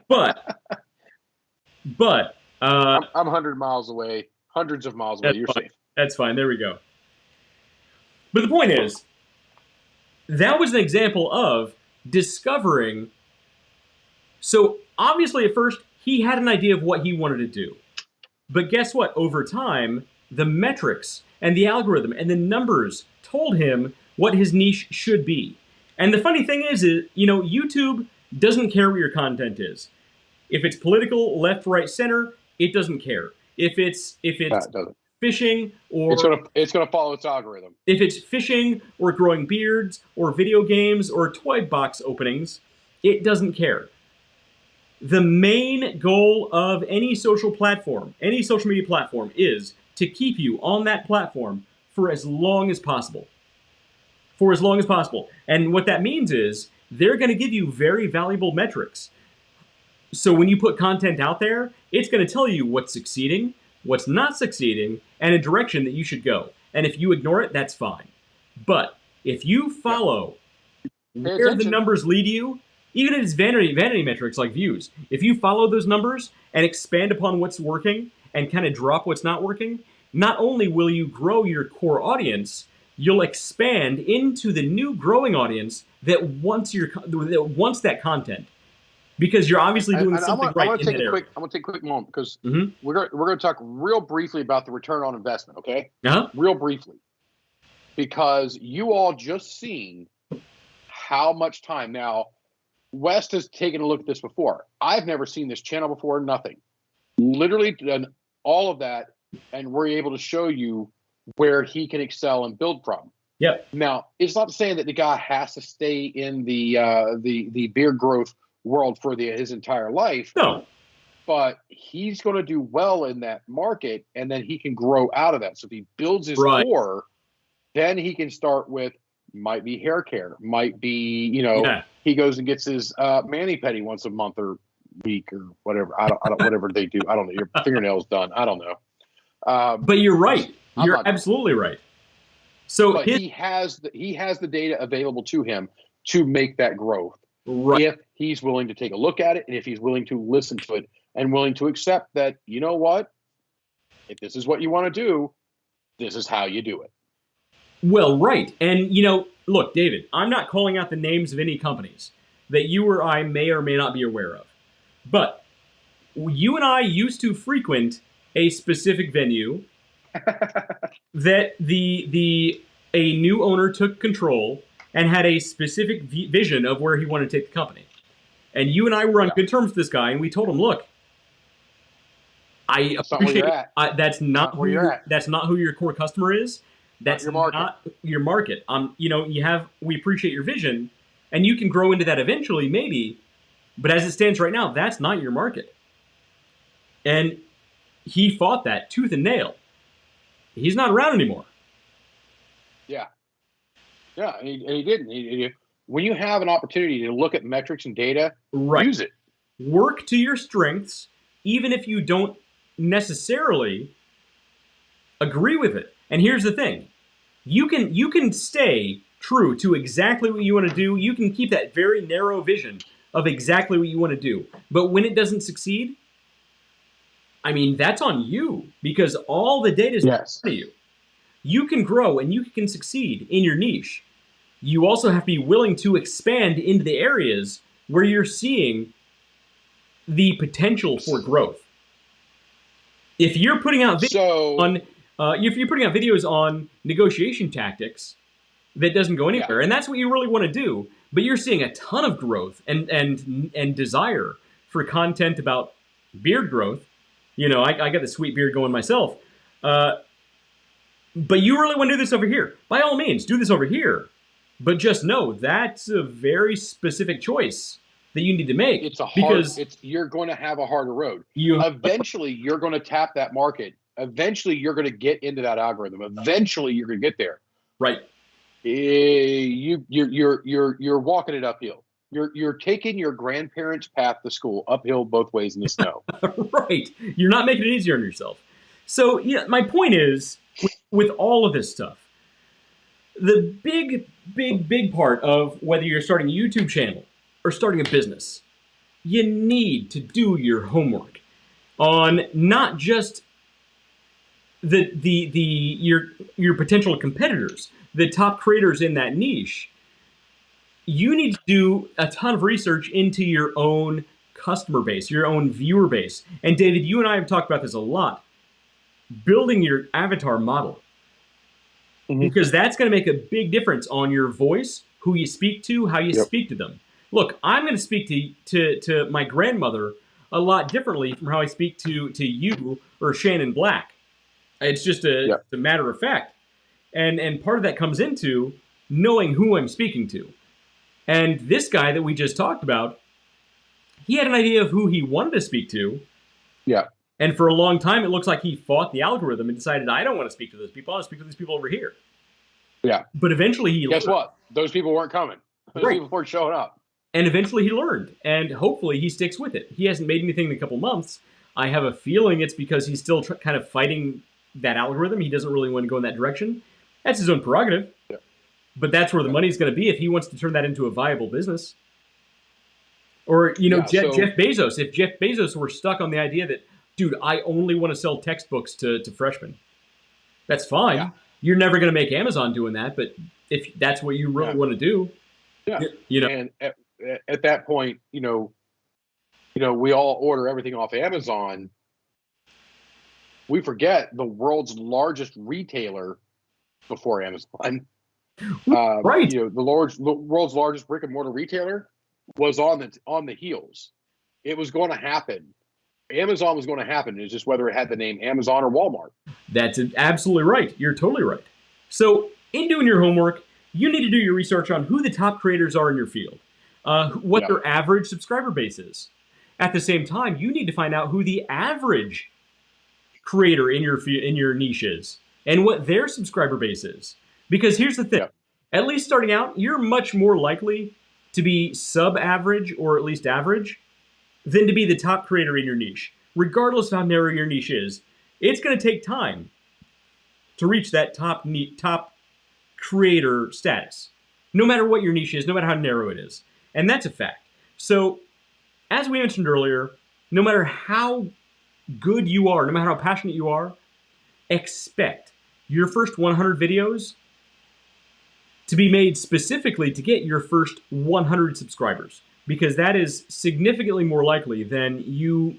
Speaker 2: But
Speaker 3: I'm 100 miles away, hundreds of miles away. You're safe.
Speaker 2: That's fine. There we go. But the point is, that was an example of discovering. So obviously at first he had an idea of what he wanted to do. But guess what? Over time, the metrics and the algorithm and the numbers told him what his niche should be. And the funny thing is, YouTube doesn't care what your content is. If it's political, left, right, center, it doesn't care. If it's fishing or
Speaker 3: it's gonna follow its algorithm.
Speaker 2: if it's fishing or growing beards or video games or toy box openings, it doesn't care. The main goal of any social platform, any social media platform, is to keep you on that platform for as long as possible. For as long as possible. And what that means is they're going to give you very valuable metrics. So when you put content out there, it's going to tell you what's succeeding, what's not succeeding, and a direction that you should go. And if you ignore it, that's fine. But if you follow where the numbers lead you, even if it's vanity metrics like views, if you follow those numbers and expand upon what's working and kind of drop what's not working, not only will you grow your core audience, you'll expand into the new growing audience that wants that content, because you're obviously doing something right in that area.
Speaker 3: I'm going to take a quick moment because
Speaker 2: Mhm.
Speaker 3: we're going to talk real briefly about the return on investment, okay?
Speaker 2: Uh-huh.
Speaker 3: Real briefly. Because you all just seen how much time. Now, West has taken a look at this before. I've never seen this channel before, nothing. Literally done all of that, and we're able to show you where he can excel and build from.
Speaker 2: Yep.
Speaker 3: Now, it's not saying that the guy has to stay in the beard growth world for his entire life.
Speaker 2: No.
Speaker 3: But he's going to do well in that market, and then he can grow out of that. So if he builds his
Speaker 2: Right.
Speaker 3: core, then he can start with, might be hair care, might be,
Speaker 2: Yeah.
Speaker 3: he goes and gets his mani-pedi once a month or week or whatever. I don't whatever they do. I don't know. Your fingernails done. I don't know.
Speaker 2: But you're right.
Speaker 3: I'm
Speaker 2: You're
Speaker 3: not-
Speaker 2: absolutely right. So
Speaker 3: But he has the data available to him to make that growth.
Speaker 2: right.
Speaker 3: If he's willing to take a look at it, and if he's willing to listen to it and willing to accept that, you know what, if this is what you want to do, this is how you do it.
Speaker 2: Well, right. And, look, David, I'm not calling out the names of any companies that you or I may or may not be aware of. But you and I used to frequent a specific venue that a new owner took control and had a specific vision of where he wanted to take the company. And you and I were on good terms with this guy, and we told him, look, I
Speaker 3: That's not where
Speaker 2: appreciate
Speaker 3: you're
Speaker 2: that's not
Speaker 3: where you're at.
Speaker 2: That's not who your core customer is. That's
Speaker 3: your market.
Speaker 2: not your market. We appreciate your vision, and you can grow into that eventually, maybe. But as it stands right now, that's not your market. And he fought that tooth and nail. He's not around anymore.
Speaker 3: Yeah, and he didn't. When you have an opportunity to look at metrics and data,
Speaker 2: Right.
Speaker 3: use it.
Speaker 2: Work to your strengths, even if you don't necessarily agree with it. And here's the thing. You can stay true to exactly what you want to do. You can keep that very narrow vision of exactly what you want to do. But when it doesn't succeed, I mean, that's on you, because all the data is in front of you. You can grow and you can succeed in your niche. You also have to be willing to expand into the areas where you're seeing the potential for growth. If you're putting out videos on negotiation tactics that doesn't go anywhere, and that's what you really want to do, but you're seeing a ton of growth and desire for content about beard growth. I got the sweet beard going myself. But you really want to do this over here. By all means, do this over here. But just know that's a very specific choice that you need to make.
Speaker 3: You're going to have a harder road. Eventually, you're going to tap that market. Eventually, you're going to get into that algorithm. Eventually, you're going to get there.
Speaker 2: Right.
Speaker 3: You're walking it uphill. You're taking your grandparents' path to school uphill both ways in the snow.
Speaker 2: Right. You're not making it easier on yourself. So my point is, with all of this stuff, the big part of whether you're starting a YouTube channel or starting a business, you need to do your homework on not just your potential competitors, the top creators in that niche, you need to do a ton of research into your own customer base, your own viewer base. And David, you and I have talked about this a lot. Building your avatar model, because that's going to make a big difference on your voice, who you speak to, how you speak to them. Look, I'm going to speak to my grandmother a lot differently from how I speak to you or Shannon Black. It's just a matter of fact. And part of that comes into knowing who I'm speaking to. And this guy that we just talked about, he had an idea of who he wanted to speak to.
Speaker 3: Yeah.
Speaker 2: And for a long time, it looks like he fought the algorithm and decided, I don't want to speak to those people. I want to speak to these people over here.
Speaker 3: Yeah.
Speaker 2: But eventually he
Speaker 3: Guess
Speaker 2: learned.
Speaker 3: what? Those people weren't coming. Those people weren't showing up.
Speaker 2: And eventually he learned. And hopefully he sticks with it. He hasn't made anything in a couple months. I have a feeling it's because he's still kind of fighting that algorithm. He doesn't really want to go in that direction. That's his own prerogative. Yeah. But that's where the money's going to be if he wants to turn that into a viable business. Or, Jeff Bezos. If Jeff Bezos were stuck on the idea that, dude, I only want to sell textbooks to freshmen, that's fine. Yeah. You're never going to make Amazon doing that, but if that's what you really want to do,
Speaker 3: And at that point, we all order everything off Amazon. We forget the world's largest retailer before Amazon.
Speaker 2: Right.
Speaker 3: The world's largest brick and mortar retailer was on the heels. It was going to happen. Amazon was going to happen. It's just whether it had the name Amazon or Walmart.
Speaker 2: That's absolutely right. You're totally right. So in doing your homework, you need to do your research on who the top creators are in your field, what their average subscriber base is. At the same time, you need to find out who the average creator in your niche is and what their subscriber base is. Because here's the thing. At least starting out, you're much more likely to be sub-average or at least average than to be the top creator in your niche. Regardless of how narrow your niche is, it's going to take time to reach that top creator status, no matter what your niche is, no matter how narrow it is. And that's a fact. So, as we mentioned earlier, no matter how good you are, no matter how passionate you are, expect your first 100 videos to be made specifically to get your first 100 subscribers, because that is significantly more likely than you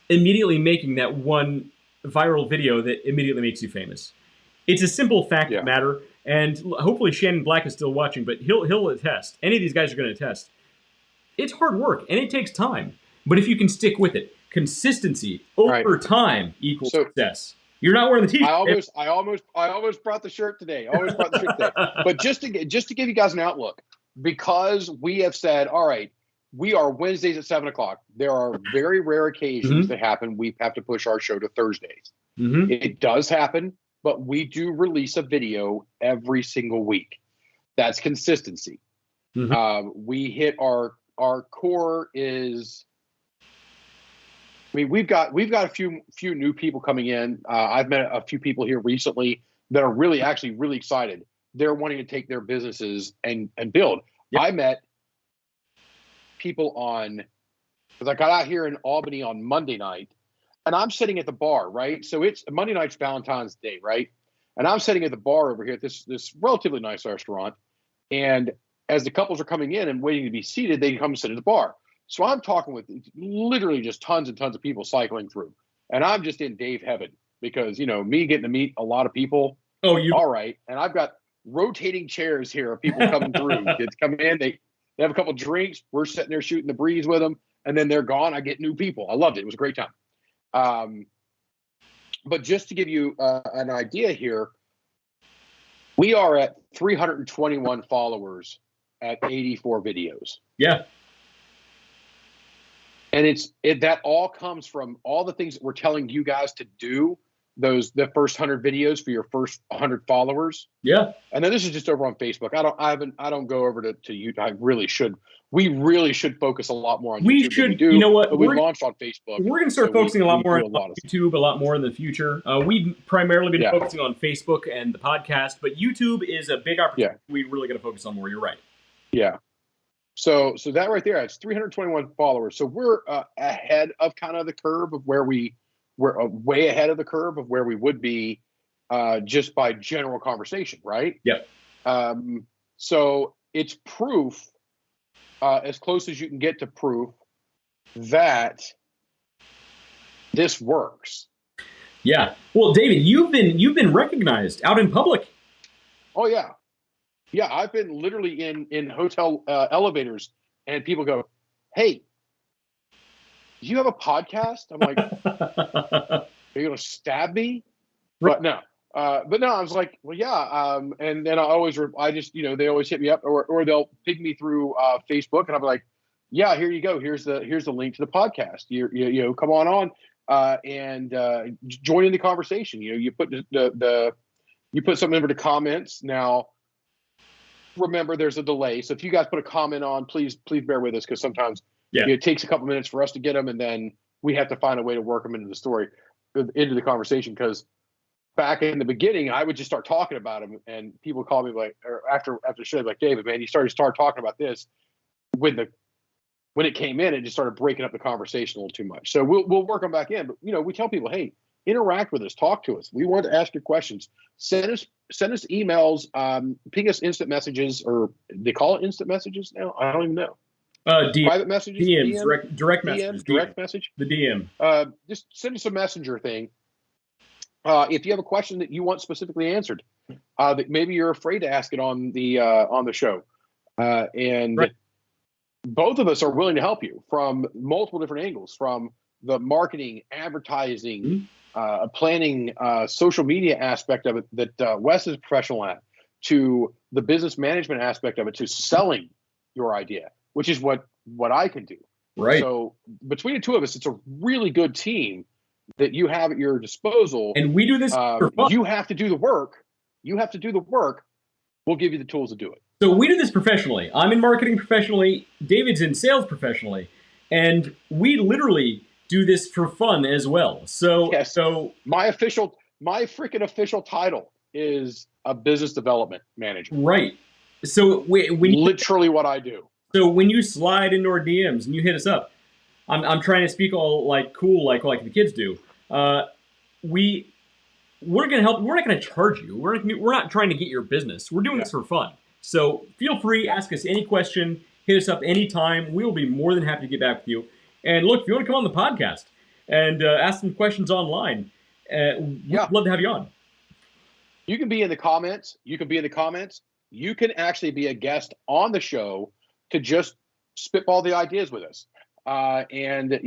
Speaker 2: immediately making that one viral video that immediately makes you famous. It's a simple fact of the matter, and hopefully Shannon Black is still watching, but he'll attest. Any of these guys are going to attest. It's hard work, and it takes time. But if you can stick with it, consistency over time equals success. You're not wearing the t-shirt.
Speaker 3: I almost brought the shirt today. But just to give you guys an outlook, because we have said, all right, we are Wednesdays at 7:00. There are very rare occasions that happen. We have to push our show to Thursdays. It does happen, but we do release a video every single week. That's consistency. We hit our core is. I mean, we've got a few new people coming in. I've met a few people here recently that are really excited. They're wanting to take their businesses and build. I met people because I got out here in Albany on Monday night, and I'm sitting at the bar, right? So it's Monday night's Valentine's Day, right? And I'm sitting at the bar over here at this relatively nice restaurant. And as the couples are coming in and waiting to be seated, they come and sit at the bar. So I'm talking with literally just tons and tons of people cycling through. And I'm just in Dave heaven because, me getting to meet a lot of people. All right. And I've got rotating chairs here of people coming through. Kids come in, they have a couple drinks. We're sitting there shooting the breeze with them. And then they're gone. I get new people. I loved it. It was a great time. But just to give you an idea here, we are at 321 followers at 84 videos.
Speaker 2: Yeah.
Speaker 3: And that all comes from all the things that we're telling you guys to do, the first 100 videos for your first 100 followers.
Speaker 2: Yeah.
Speaker 3: And then this is just over on Facebook. I don't go over to YouTube. I really should. We really should focus a lot more on YouTube.
Speaker 2: We should.
Speaker 3: You
Speaker 2: know what?
Speaker 3: But we launched on Facebook.
Speaker 2: We're going to start focusing a lot more on YouTube, a lot more in the future. We've primarily been focusing on Facebook and the podcast, but YouTube is a big opportunity. We're really going to focus on more. You're right.
Speaker 3: Yeah. So that right there, it's 321 followers. So we're ahead of kind of the curve of we're way ahead of the curve of where we would be just by general conversation, right?
Speaker 2: Yep.
Speaker 3: So it's proof, as close as you can get to proof, that this works.
Speaker 2: Yeah. Well, David, you've been recognized out in public.
Speaker 3: Oh yeah, yeah. I've been literally in hotel elevators, and people go, "Hey, do you have a podcast?" I'm like, "Are you gonna stab me?" But no. I was like, well, yeah. And then I just, they always hit me up, or they'll ping me through Facebook, and I'll be like, yeah, here you go. Here's the link to the podcast. You come on, and join in the conversation. You put you put something over to comments. Now, remember, there's a delay. So if you guys put a comment on, please bear with us, because sometimes it takes a couple minutes for us to get them, and then we have to find a way to work them into the story, into the conversation, because back in the beginning, I would just start talking about them, and people would call me like, or after the show, like, David, man, you start talking about this. When it came in, it just started breaking up the conversation a little too much. So we'll work them back in. But we tell people, hey, interact with us, talk to us. We want to ask your questions. Send us emails, ping us instant messages, or they call it instant messages now. I don't even know. Private messages,
Speaker 2: DMs, direct messages,
Speaker 3: direct message,
Speaker 2: the DM.
Speaker 3: Just send us a messenger thing. If you have a question that you want specifically answered, that maybe you're afraid to ask it on the show, and
Speaker 2: right.
Speaker 3: Both of us are willing to help you from multiple different angles, from the marketing, advertising, planning, social media aspect of it that Wes is professional at, to the business management aspect of it, to selling your idea, which is what I can do.
Speaker 2: Right.
Speaker 3: So between the two of us, it's a really good team that you have at your disposal.
Speaker 2: And we do this for fun.
Speaker 3: You have to do the work. We'll give you the tools to do it.
Speaker 2: So we do this professionally. I'm in marketing professionally. David's in sales professionally. And we literally do this for fun as well. So,
Speaker 3: yes. So my freaking official title is a business development manager.
Speaker 2: Right. So
Speaker 3: literally what I do.
Speaker 2: So when you slide into our DMs and you hit us up, I'm trying to speak all like cool, like the kids do. We're gonna help. We're not gonna charge you. We're not trying to get your business. We're doing this for fun. So feel free, ask us any question, hit us up anytime. We'll be more than happy to get back with you. And look, if you want to come on the podcast and ask some questions online, we'd love to have you on.
Speaker 3: You can be in the comments. You can actually be a guest on the show to just spitball the ideas with us. And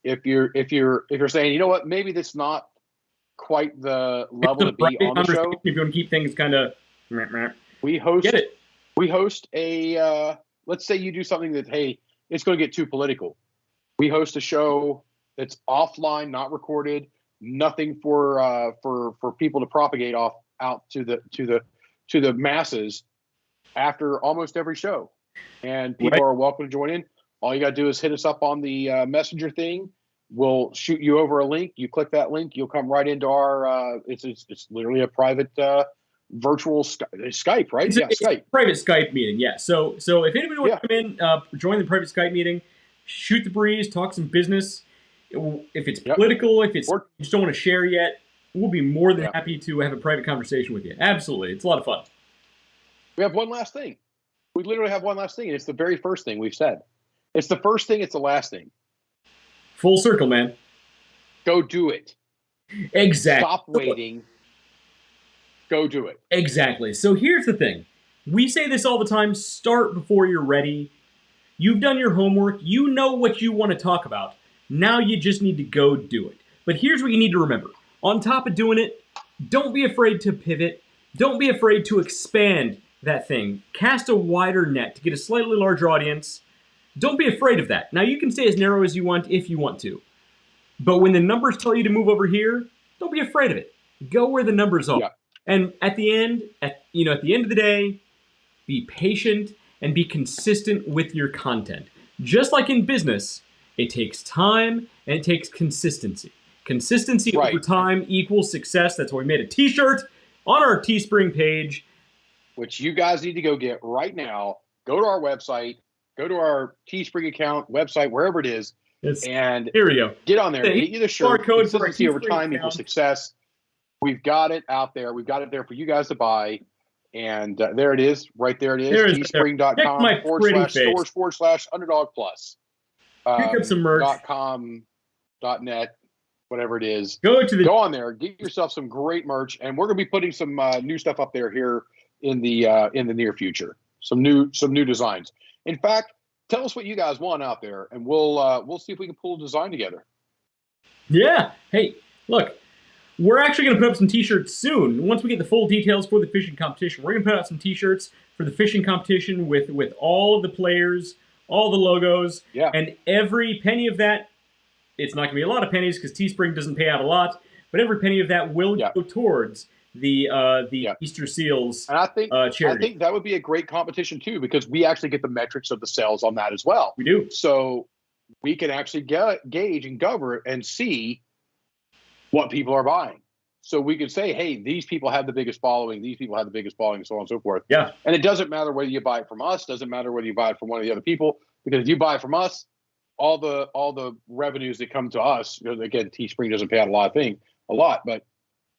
Speaker 3: if you're saying, you know what, maybe this is not quite the level to be on the show.
Speaker 2: If you want to keep things kind of,
Speaker 3: we host a, let's say you do something that, hey, it's going to get too political. We host a show that's offline, not recorded, nothing for people to propagate out to the masses after almost every show. And people are welcome to join in. All you got to do is hit us up on the messenger thing. We'll shoot you over a link. You click that link, you'll come right into our. It's literally a private virtual Skype, right?
Speaker 2: It's
Speaker 3: Skype.
Speaker 2: A private Skype meeting. Yeah. So if anybody wants to come in, join the private Skype meeting, shoot the breeze, talk some business. If it's political, if you just don't want to share yet, we'll be more than happy to have a private conversation with you. Absolutely, it's a lot of fun.
Speaker 3: We have one last thing. We literally have one last thing, and it's the very first thing we've said. It's the first thing. It's the last thing.
Speaker 2: Full circle, man.
Speaker 3: Go do it.
Speaker 2: Exactly.
Speaker 3: Stop waiting. Go do it.
Speaker 2: Exactly. So here's the thing. We say this all the time. Start before you're ready. You've done your homework. You know what you want to talk about. Now you just need to go do it. But here's what you need to remember. On top of doing it, don't be afraid to pivot. Don't be afraid to expand that thing. Cast a wider net to get a slightly larger audience. Don't be afraid of that. Now, you can stay as narrow as you want if you want to. But when the numbers tell you to move over here, don't be afraid of it. Go where the numbers are. Yeah. And at the end of the day, be patient and be consistent with your content. Just like in business, it takes time and it takes consistency. Consistency over time equals success. That's why we made a t-shirt on our Teespring page.
Speaker 3: Which you guys need to go get right now. Go to our website. Go to our Teespring account, website, wherever it is, and
Speaker 2: here we go.
Speaker 3: Get on there. Get you the shirt. Consistency over time equals success. We've got it out there. We've got it there for you guys to buy. And there it is. Right there it is.
Speaker 2: There it is. Check my
Speaker 3: Teespring.com
Speaker 2: pretty face.
Speaker 3: /stores / Underdog Plus.
Speaker 2: Pick up some merch.
Speaker 3: .com, .net, whatever it is.
Speaker 2: Go
Speaker 3: on there, get yourself some great merch, and we're going to be putting some new stuff up there here in the near future. Some new designs. In fact, tell us what you guys want out there, and we'll see if we can pull a design together.
Speaker 2: Yeah. Hey, look, we're actually going to put up some T-shirts soon. Once we get the full details for the fishing competition, we're going to put out some T-shirts for the fishing competition with all of the players, all the logos, and every penny of that. It's not going to be a lot of pennies because Teespring doesn't pay out a lot, but every penny of that will go towards the Easter Seals
Speaker 3: and I think
Speaker 2: charity.
Speaker 3: I think that would be a great competition too, because we actually get the metrics of the sales on that as well.
Speaker 2: We do.
Speaker 3: So we can actually gauge and govern and see what people are buying. So we could say, hey, these people have the biggest following, these people have the biggest following, and so on and so forth.
Speaker 2: Yeah.
Speaker 3: And it doesn't matter whether you buy it from us, doesn't matter whether you buy it from one of the other people, because if you buy it from us, all the revenues that come to us, because again, Teespring doesn't pay out a lot, but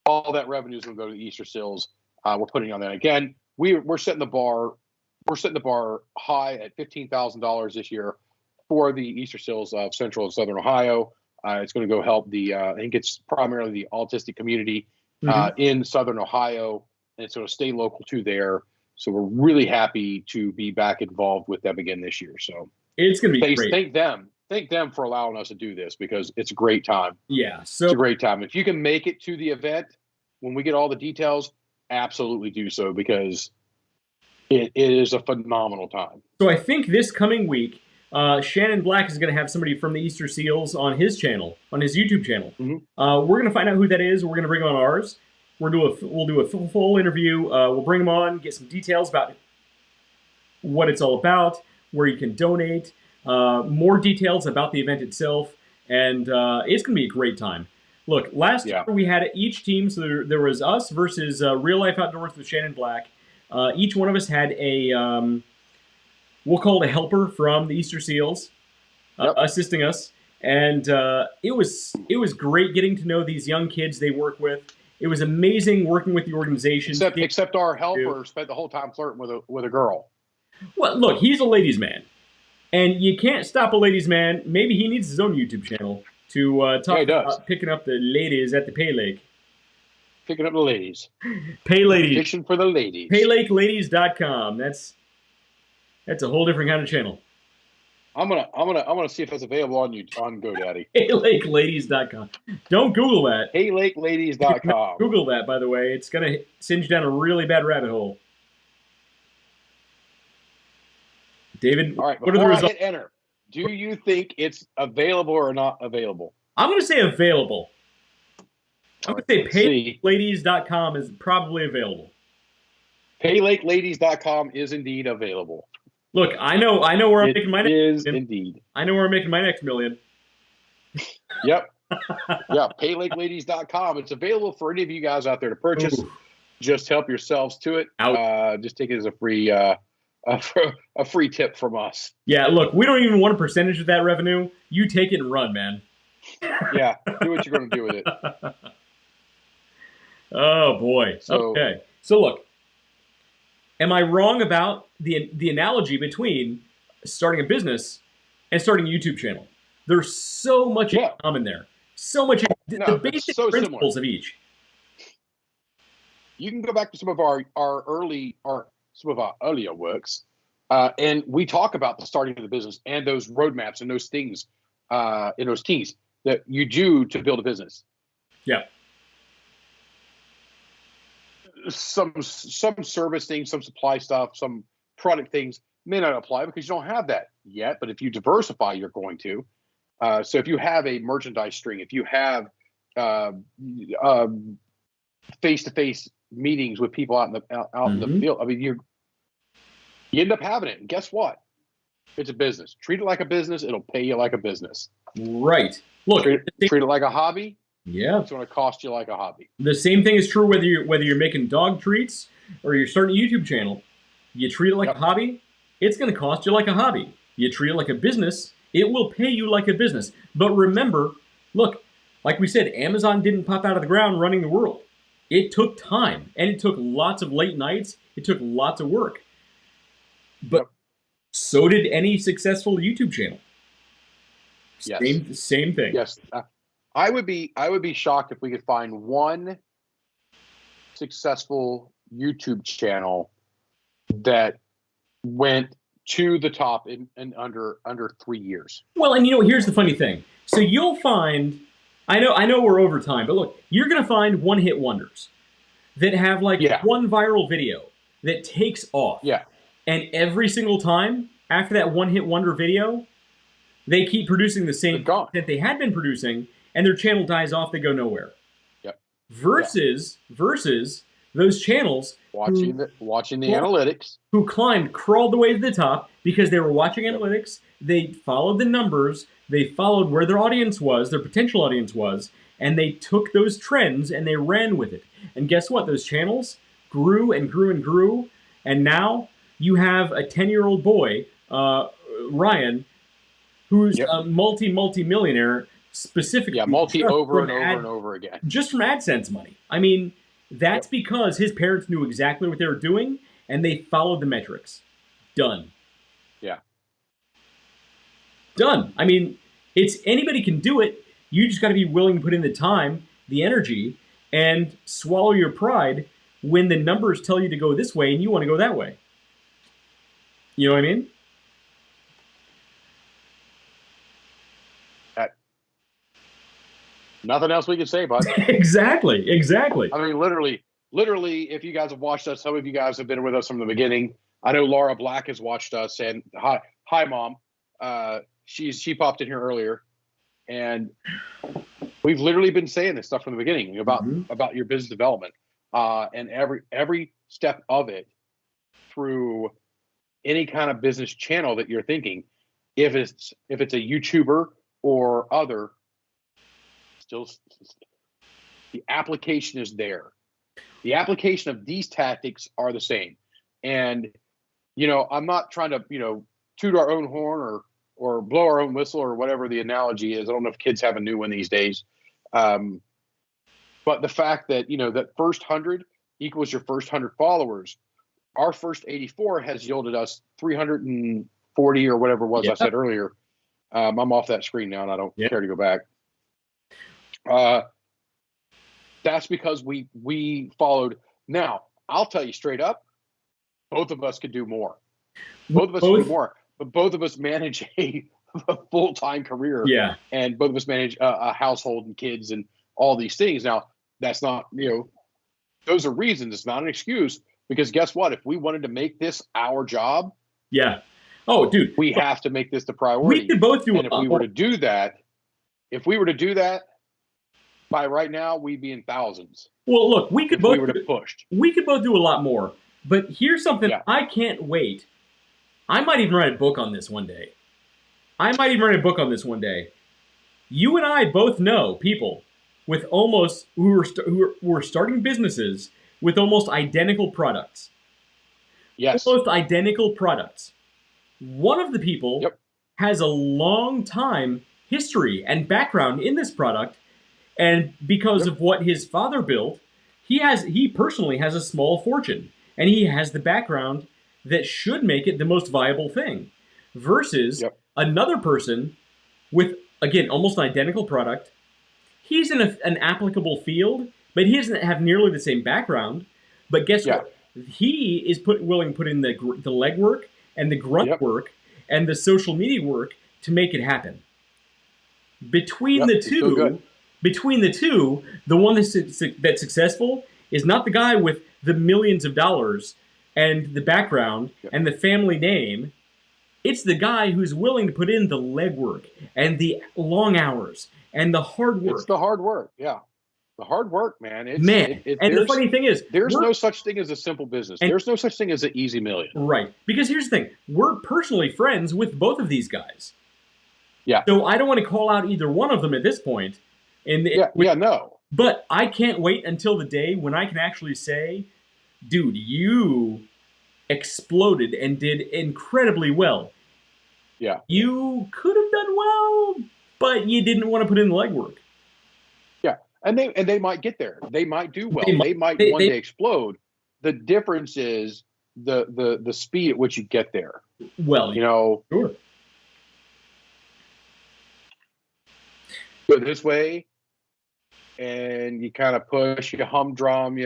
Speaker 3: all that revenue is going to go to the Easter Seals. We're putting on that again. We're setting the bar high at $15,000 this year for the Easter Seals of Central and Southern Ohio. It's going to go help I think it's primarily the autistic community in Southern Ohio, and it's going to stay local to there. So we're really happy to be back involved with them again this year. So
Speaker 2: it's going to be great.
Speaker 3: Thank them for allowing us to do this, because it's a great time.
Speaker 2: Yeah, so
Speaker 3: it's a great time. If you can make it to the event when we get all the details, absolutely do so, because it is a phenomenal time.
Speaker 2: So I think this coming week, Shannon Black is going to have somebody from the Easter Seals on his channel, on his YouTube channel. We're going to find out who that is. We're going to bring him on ours. We'll do a full interview. We'll bring him on, get some details about what it's all about, where you can donate, more details about the event itself, and it's going to be a great time. Look, last year we had each team, so there was us versus Real Life Outdoors with Shannon Black. Each one of us had a, we'll call it a helper from the Easter Seals, assisting us, and it was great getting to know these young kids they work with. It was amazing working with the organization.
Speaker 3: Except our helper spent the whole time flirting with a girl.
Speaker 2: Well, look, he's a ladies' man, and you can't stop a ladies' man. Maybe he needs his own YouTube channel to talk about picking up the ladies at the Pay Lake.
Speaker 3: Picking up the ladies.
Speaker 2: Pay ladies.
Speaker 3: Fishing for the ladies.
Speaker 2: PayLakeLadies.com. That's a whole different kind of channel.
Speaker 3: I'm gonna see if it's available on GoDaddy.
Speaker 2: PayLakeLadies.com. Don't Google that.
Speaker 3: PayLakeLadies.com.
Speaker 2: Google that, by the way. It's gonna send you down a really bad rabbit hole. David,
Speaker 3: all right,
Speaker 2: what are the results?
Speaker 3: I hit enter, do you think it's available or not available?
Speaker 2: I'm going to say available. I'm going to say PayLakeLadies.com is probably available.
Speaker 3: PayLakeLadies.com is indeed available.
Speaker 2: Look, I know where I'm making my next
Speaker 3: million. It is
Speaker 2: million.
Speaker 3: indeed.
Speaker 2: I know where I'm making my next million.
Speaker 3: Yep. Yeah, PayLakeLadies.com. It's available for any of you guys out there to purchase. Ooh. Just help yourselves to it. Just take it as a free a free tip from us.
Speaker 2: Yeah, look, we don't even want a percentage of that revenue. You take it and run, man.
Speaker 3: Yeah, do what you're going to do with it.
Speaker 2: Oh, boy. Okay. So, look, am I wrong about the analogy between starting a business and starting a YouTube channel? There's so much in common there. So much. The basic principles of each.
Speaker 3: You can go back to some of our earlier works, and we talk about the starting of the business and those roadmaps and those things in those keys that you do to build a business.
Speaker 2: Yeah.
Speaker 3: Some service things, some supply stuff, some product things may not apply because you don't have that yet. But if you diversify, you're going to. So if you have a merchandise string, if you have face-to-face meetings with people out in the field, I mean, you end up having it. And guess what? It's a business. Treat it like a business. It'll pay you like a business.
Speaker 2: Right. Look,
Speaker 3: treat it like a hobby.
Speaker 2: Yeah,
Speaker 3: it's going to cost you like a hobby.
Speaker 2: The same thing is true whether you're making dog treats or you're starting a YouTube channel. You treat it like a hobby, it's going to cost you like a hobby. You treat it like a business, it will pay you like a business. But remember, look, like we said, Amazon didn't pop out of the ground running the world. It took time, and it took lots of late nights. It took lots of work. But so did any successful YouTube channel.
Speaker 3: Yes.
Speaker 2: Same thing.
Speaker 3: Yes. I would be shocked if we could find one successful YouTube channel that went to the top in under 3 years.
Speaker 2: Well, and here's the funny thing. So you'll find, I know we're over time, but look, you're gonna find one-hit wonders that have like one viral video that takes off.
Speaker 3: Yeah.
Speaker 2: And every single time after that one-hit wonder video, they keep producing the same content they had been producing, and their channel dies off. They go nowhere.
Speaker 3: Yep.
Speaker 2: Versus those channels
Speaker 3: watching the analytics,
Speaker 2: who crawled the way to the top because they were watching analytics. They followed the numbers. They followed where their audience was, their potential audience was, and they took those trends and they ran with it. And guess what? Those channels grew and grew and grew, and now you have a 10-year-old boy, Ryan, who's a multi-millionaire, specifically
Speaker 3: over and over again,
Speaker 2: just from AdSense money. I mean, that's because his parents knew exactly what they were doing, and they followed the metrics. Done.
Speaker 3: Yeah.
Speaker 2: Done. I mean, anybody can do it. You just got to be willing to put in the time, the energy, and swallow your pride when the numbers tell you to go this way and you want to go that way. You know what I mean?
Speaker 3: Nothing else we can say, bud.
Speaker 2: Exactly. I
Speaker 3: mean, literally, if you guys have watched us, some of you guys have been with us from the beginning. I know Laura Black has watched us, and hi, Mom. She popped in here earlier, and we've literally been saying this stuff from the beginning about your business development, and every step of it through any kind of business channel that you're thinking, if it's a YouTuber or other. Still, the application is there. The application of these tactics are the same. And, I'm not trying to, toot our own horn or blow our own whistle or whatever the analogy is. I don't know if kids have a new one these days. But the fact that, that first 100 equals your first 100 followers. Our first 84 has yielded us 340 or whatever it was I said earlier. I'm off that screen now and I don't care to go back. That's because we followed. Now, I'll tell you straight up, both of us could do more. Both of us could do more, but both of us manage a full-time career.
Speaker 2: Yeah.
Speaker 3: And both of us manage a household and kids and all these things. Now, that's not, those are reasons. It's not an excuse, because guess what? If we wanted to make this our job.
Speaker 2: Yeah. Oh, dude.
Speaker 3: We have to make this the priority.
Speaker 2: We could both do it.
Speaker 3: And if we were to do that, by right now, we'd be in thousands.
Speaker 2: Well, look, we could both do a lot more. But here's something I can't wait. I might even write a book on this one day. You and I both know people with almost who are starting businesses with almost identical products.
Speaker 3: Yes.
Speaker 2: Almost identical products. One of the people has a long time history and background in this product. And because of what his father built, he personally has a small fortune, and he has the background that should make it the most viable thing. Versus another person with, again, almost an identical product. He's in an applicable field, but he doesn't have nearly the same background. But guess what? He is willing to put in the legwork and the grunt work and the social media work to make it happen. Between the two, the one that's successful is not the guy with the millions of dollars and the background and the family name. It's the guy who's willing to put in the legwork and the long hours and the hard work.
Speaker 3: It's the hard work, the hard work, man.
Speaker 2: And the funny thing is,
Speaker 3: there's no such thing as a simple business. There's no such thing as an easy million.
Speaker 2: Right. Because here's the thing. We're personally friends with both of these guys.
Speaker 3: Yeah.
Speaker 2: So I don't want to call out either one of them at this point.
Speaker 3: No.
Speaker 2: But I can't wait until the day when I can actually say, dude, you exploded and did incredibly well.
Speaker 3: Yeah.
Speaker 2: You could have done well, but you didn't want to put in the legwork.
Speaker 3: Yeah. And they might get there. They might do well. They might
Speaker 2: they-
Speaker 3: one day explode. The difference is the speed at which you get there.
Speaker 2: Well,
Speaker 3: You know,
Speaker 2: sure.
Speaker 3: go this way, and you kind of push, you humdrum,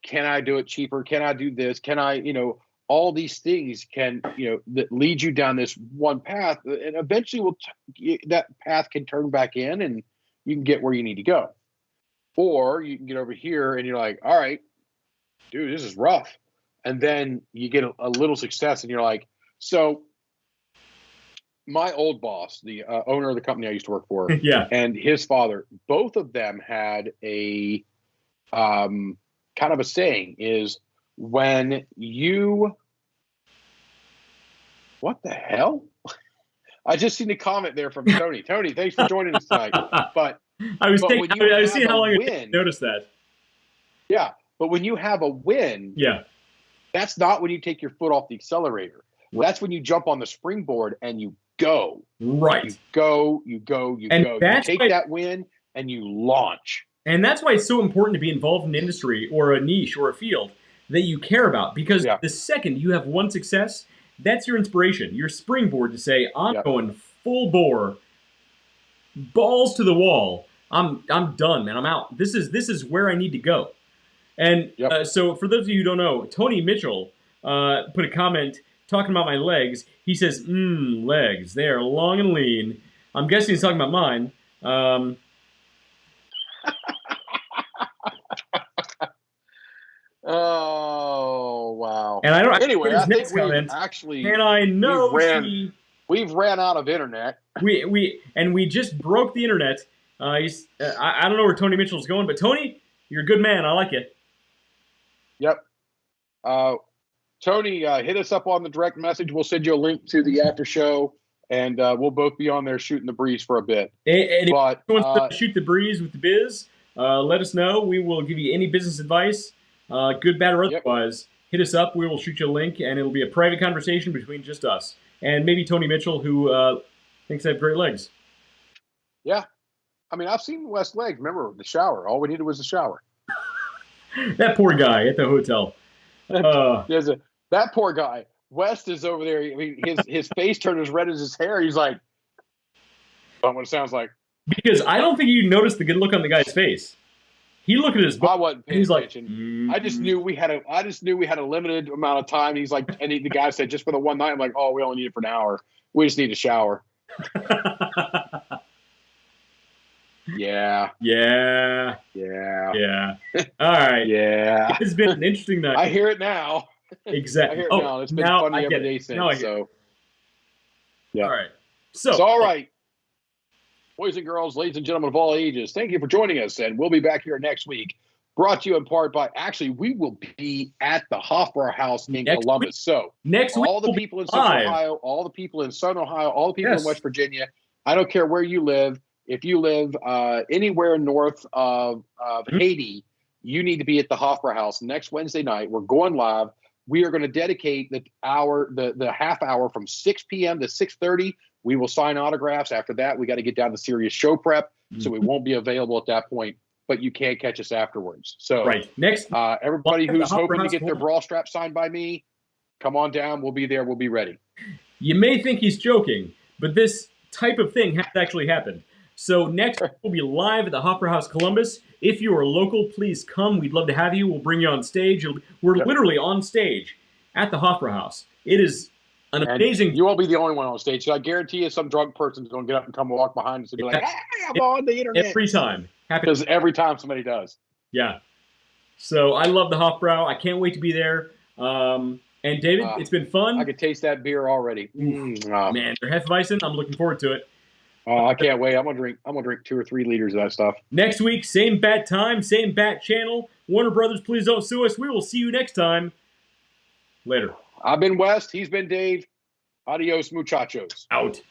Speaker 3: can I do it cheaper? Can I do this? Can I, all these things can, that lead you down this one path, and eventually that path can turn back in, and you can get where you need to go. Or you can get over here, and you're like, all right, dude, this is rough. And then you get a little success, and you're like, so my old boss, the owner of the company I used to work for,
Speaker 2: Yeah.
Speaker 3: and his father, both of them had a kind of a saying is when you, what the hell? I just seen a comment there from Tony. Tony, thanks for joining us tonight. But
Speaker 2: I was
Speaker 3: when you
Speaker 2: I was seeing
Speaker 3: have
Speaker 2: how
Speaker 3: a
Speaker 2: long it
Speaker 3: win-
Speaker 2: noticed that.
Speaker 3: yeah, but when you have a win,
Speaker 2: Yeah.
Speaker 3: that's not when you take your foot off the accelerator. That's when you jump on the springboard and you go.
Speaker 2: Right.
Speaker 3: You go.
Speaker 2: And
Speaker 3: go. You
Speaker 2: that's
Speaker 3: take
Speaker 2: why-
Speaker 3: that win and you launch.
Speaker 2: And that's why it's so important to be involved in an industry or a niche or a field that you care about. Because
Speaker 3: Yeah.
Speaker 2: the second you have one success, that's your inspiration, your springboard to say, I'm
Speaker 3: Yeah.
Speaker 2: going full bore, balls to the wall. I'm done, man. I'm out. This is where I need to go. And
Speaker 3: Yep.
Speaker 2: so for those of you who don't know, Tony Mitchell put a comment talking about my legs. He says, legs, they are long and lean. I'm guessing he's talking about mine.
Speaker 3: Oh wow!
Speaker 2: And I don't.
Speaker 3: Anyway,
Speaker 2: his
Speaker 3: I think
Speaker 2: next
Speaker 3: we've
Speaker 2: comment,
Speaker 3: actually
Speaker 2: and I know
Speaker 3: we've ran out of internet.
Speaker 2: we just broke the internet. I don't know where Tony Mitchell's going, but Tony, you're a good man. I like it.
Speaker 3: Yep. Tony, hit us up on the direct message. We'll send you a link to the after show, and we'll both be on there shooting the breeze for a bit.
Speaker 2: And
Speaker 3: But
Speaker 2: if you want to shoot the breeze with the biz, let us know. We will give you any business advice, good, bad, or
Speaker 3: Yep.
Speaker 2: otherwise. Hit us up. We will shoot you a link, and it'll be a private conversation between just us and maybe Tony Mitchell, who thinks I have great legs.
Speaker 3: yeah, I mean, I've seen West legs. Remember the shower? All we needed was a shower.
Speaker 2: That poor guy at the hotel.
Speaker 3: That poor guy. West is over there. I mean, his face turned as red as his hair. He's like, that's what it sounds like.
Speaker 2: Because I don't think you noticed the good look on the guy's face. He looked at his
Speaker 3: I
Speaker 2: butt,
Speaker 3: wasn't
Speaker 2: and
Speaker 3: paying
Speaker 2: he's like,
Speaker 3: attention. I just knew we had a limited amount of time. He's like, and the guy said just for the one night. I'm like, oh, we only need it for an hour. We just need a shower. Yeah.
Speaker 2: yeah,
Speaker 3: Yeah.
Speaker 2: yeah. All right.
Speaker 3: Yeah.
Speaker 2: It's been an interesting night.
Speaker 3: I hear it now. I
Speaker 2: Exactly.
Speaker 3: hear it now. It's been funny
Speaker 2: I
Speaker 3: every
Speaker 2: get
Speaker 3: day
Speaker 2: it.
Speaker 3: since.
Speaker 2: Now I get it.
Speaker 3: So, yeah.
Speaker 2: All right. So,
Speaker 3: So, all right. Boys and girls, ladies and gentlemen of all ages, thank you for joining us. And we'll be back here next week. Brought to you in part by, actually, we will be at the Hofbräu House in
Speaker 2: Next
Speaker 3: Columbus.
Speaker 2: week.
Speaker 3: So,
Speaker 2: next week,
Speaker 3: all the
Speaker 2: we'll be
Speaker 3: people in Central
Speaker 2: live.
Speaker 3: Ohio, all the people in Southern Ohio, all the people
Speaker 2: Yes.
Speaker 3: in West Virginia, I don't care where you live. If you live anywhere north of Haiti, you need to be at the Hofbräu House next Wednesday night. We're going live. We are going to dedicate the half hour from 6 p.m. to 6:30. We will sign autographs. After that, we got to get down to serious show prep, so we won't be available at that point. But you can catch us afterwards. So,
Speaker 2: Right. Next,
Speaker 3: everybody
Speaker 2: Well,
Speaker 3: who's
Speaker 2: the Hofbräu
Speaker 3: hoping to
Speaker 2: House
Speaker 3: get their
Speaker 2: will-
Speaker 3: bra strap signed by me, come on down. We'll be there. We'll be ready.
Speaker 2: you may think he's joking, but this type of thing has actually happened. So next, we'll be live at the Hofbräu House Columbus. If you are local, please come. We'd love to have you. We'll bring you on stage. We're
Speaker 3: Yep.
Speaker 2: literally on stage at the Hofbräu House. It is an
Speaker 3: And
Speaker 2: amazing.
Speaker 3: you won't be the only one on stage. So I guarantee you, some drunk person's going to get up and come walk behind us and be like, "Hey, I'm on the internet."
Speaker 2: Every time. Happy.
Speaker 3: Because every time somebody does.
Speaker 2: Yeah. So I love the Hofbräu. I can't wait to be there. And David, it's been fun.
Speaker 3: I could taste that beer already.
Speaker 2: Man, your Hefeweizen, I'm looking forward to it.
Speaker 3: I can't wait. I'm gonna drink 2 or 3 liters of that stuff.
Speaker 2: Next week, same bat time, same bat channel. Warner Brothers, please don't sue us. We will see you next time. Later.
Speaker 3: I've been West. He's been Dave. Adios, muchachos.
Speaker 2: Out.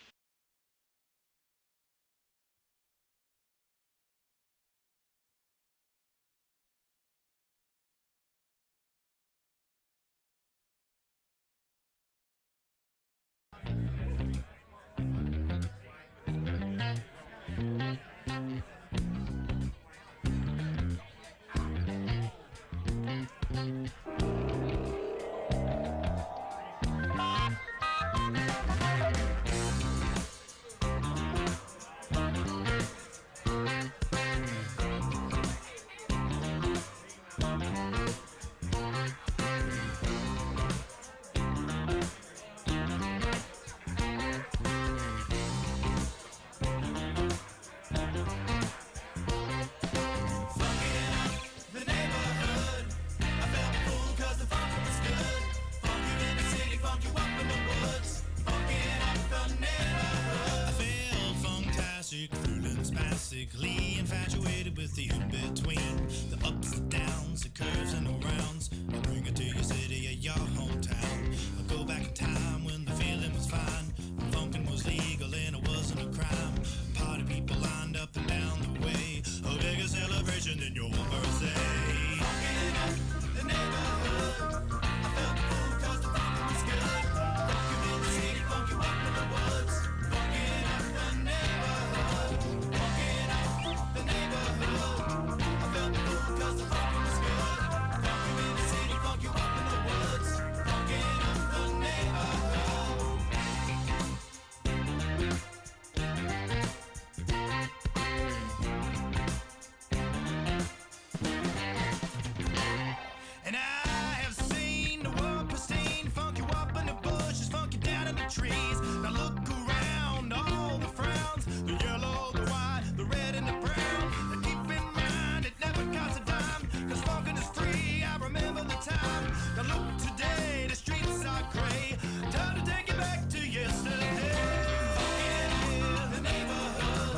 Speaker 1: legal and it wasn't a crime. Party people lined up and down the way. A bigger celebration than your birthday. Funkin' up the neighborhood. I felt the food 'cause the funkin' was good. Funkin' in the city, funkin' up in the woods. Funkin' up the neighborhood. Funkin' up the neighborhood. I felt the food 'cause the funkin' was good. Funkin' in the city, funkin' up in the woods. Funkin' up the neighborhood. And I have seen the world pristine, funk you up in the bushes, funk you down in the trees. Now look around, all the frowns, the yellow, the white, the red, and the brown. And keep in mind, it never costs a dime, 'cause funkin' is free, I remember the time. Now look today, the streets are gray. Time to take it back to yesterday. Funkin' in the neighborhood.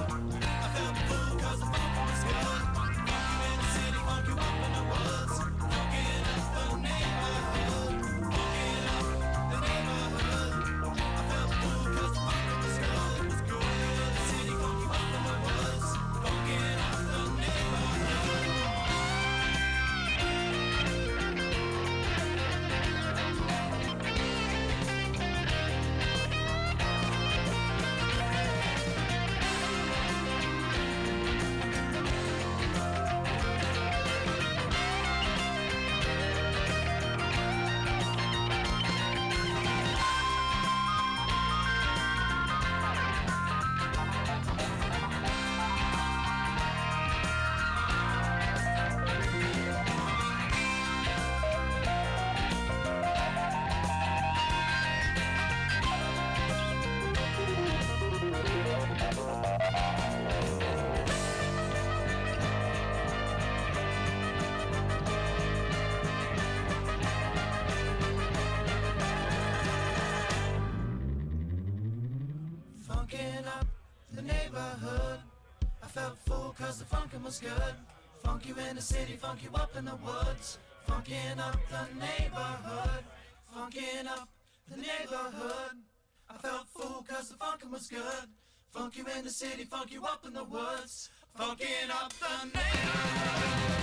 Speaker 1: I felt the food 'cause the funkin' was good. Funk you in the city, funk you up in the woods. Funkin' up the neighborhood. Funkin' up the neighborhood. I felt the food 'cause the funkin' was good. It was good in the city, funk you up in the woods. Funkin' up the neighborhood. Funkin' up the neighborhood. I felt full 'cause the funkin' was good. Funk you in the city, funk you up in the woods. Funkin' up the neighborhood. Funkin' up the neighborhood. I felt full 'cause the funkin' was good. Funk you in the city, funk you up in the woods. Funkin' up the neighborhood.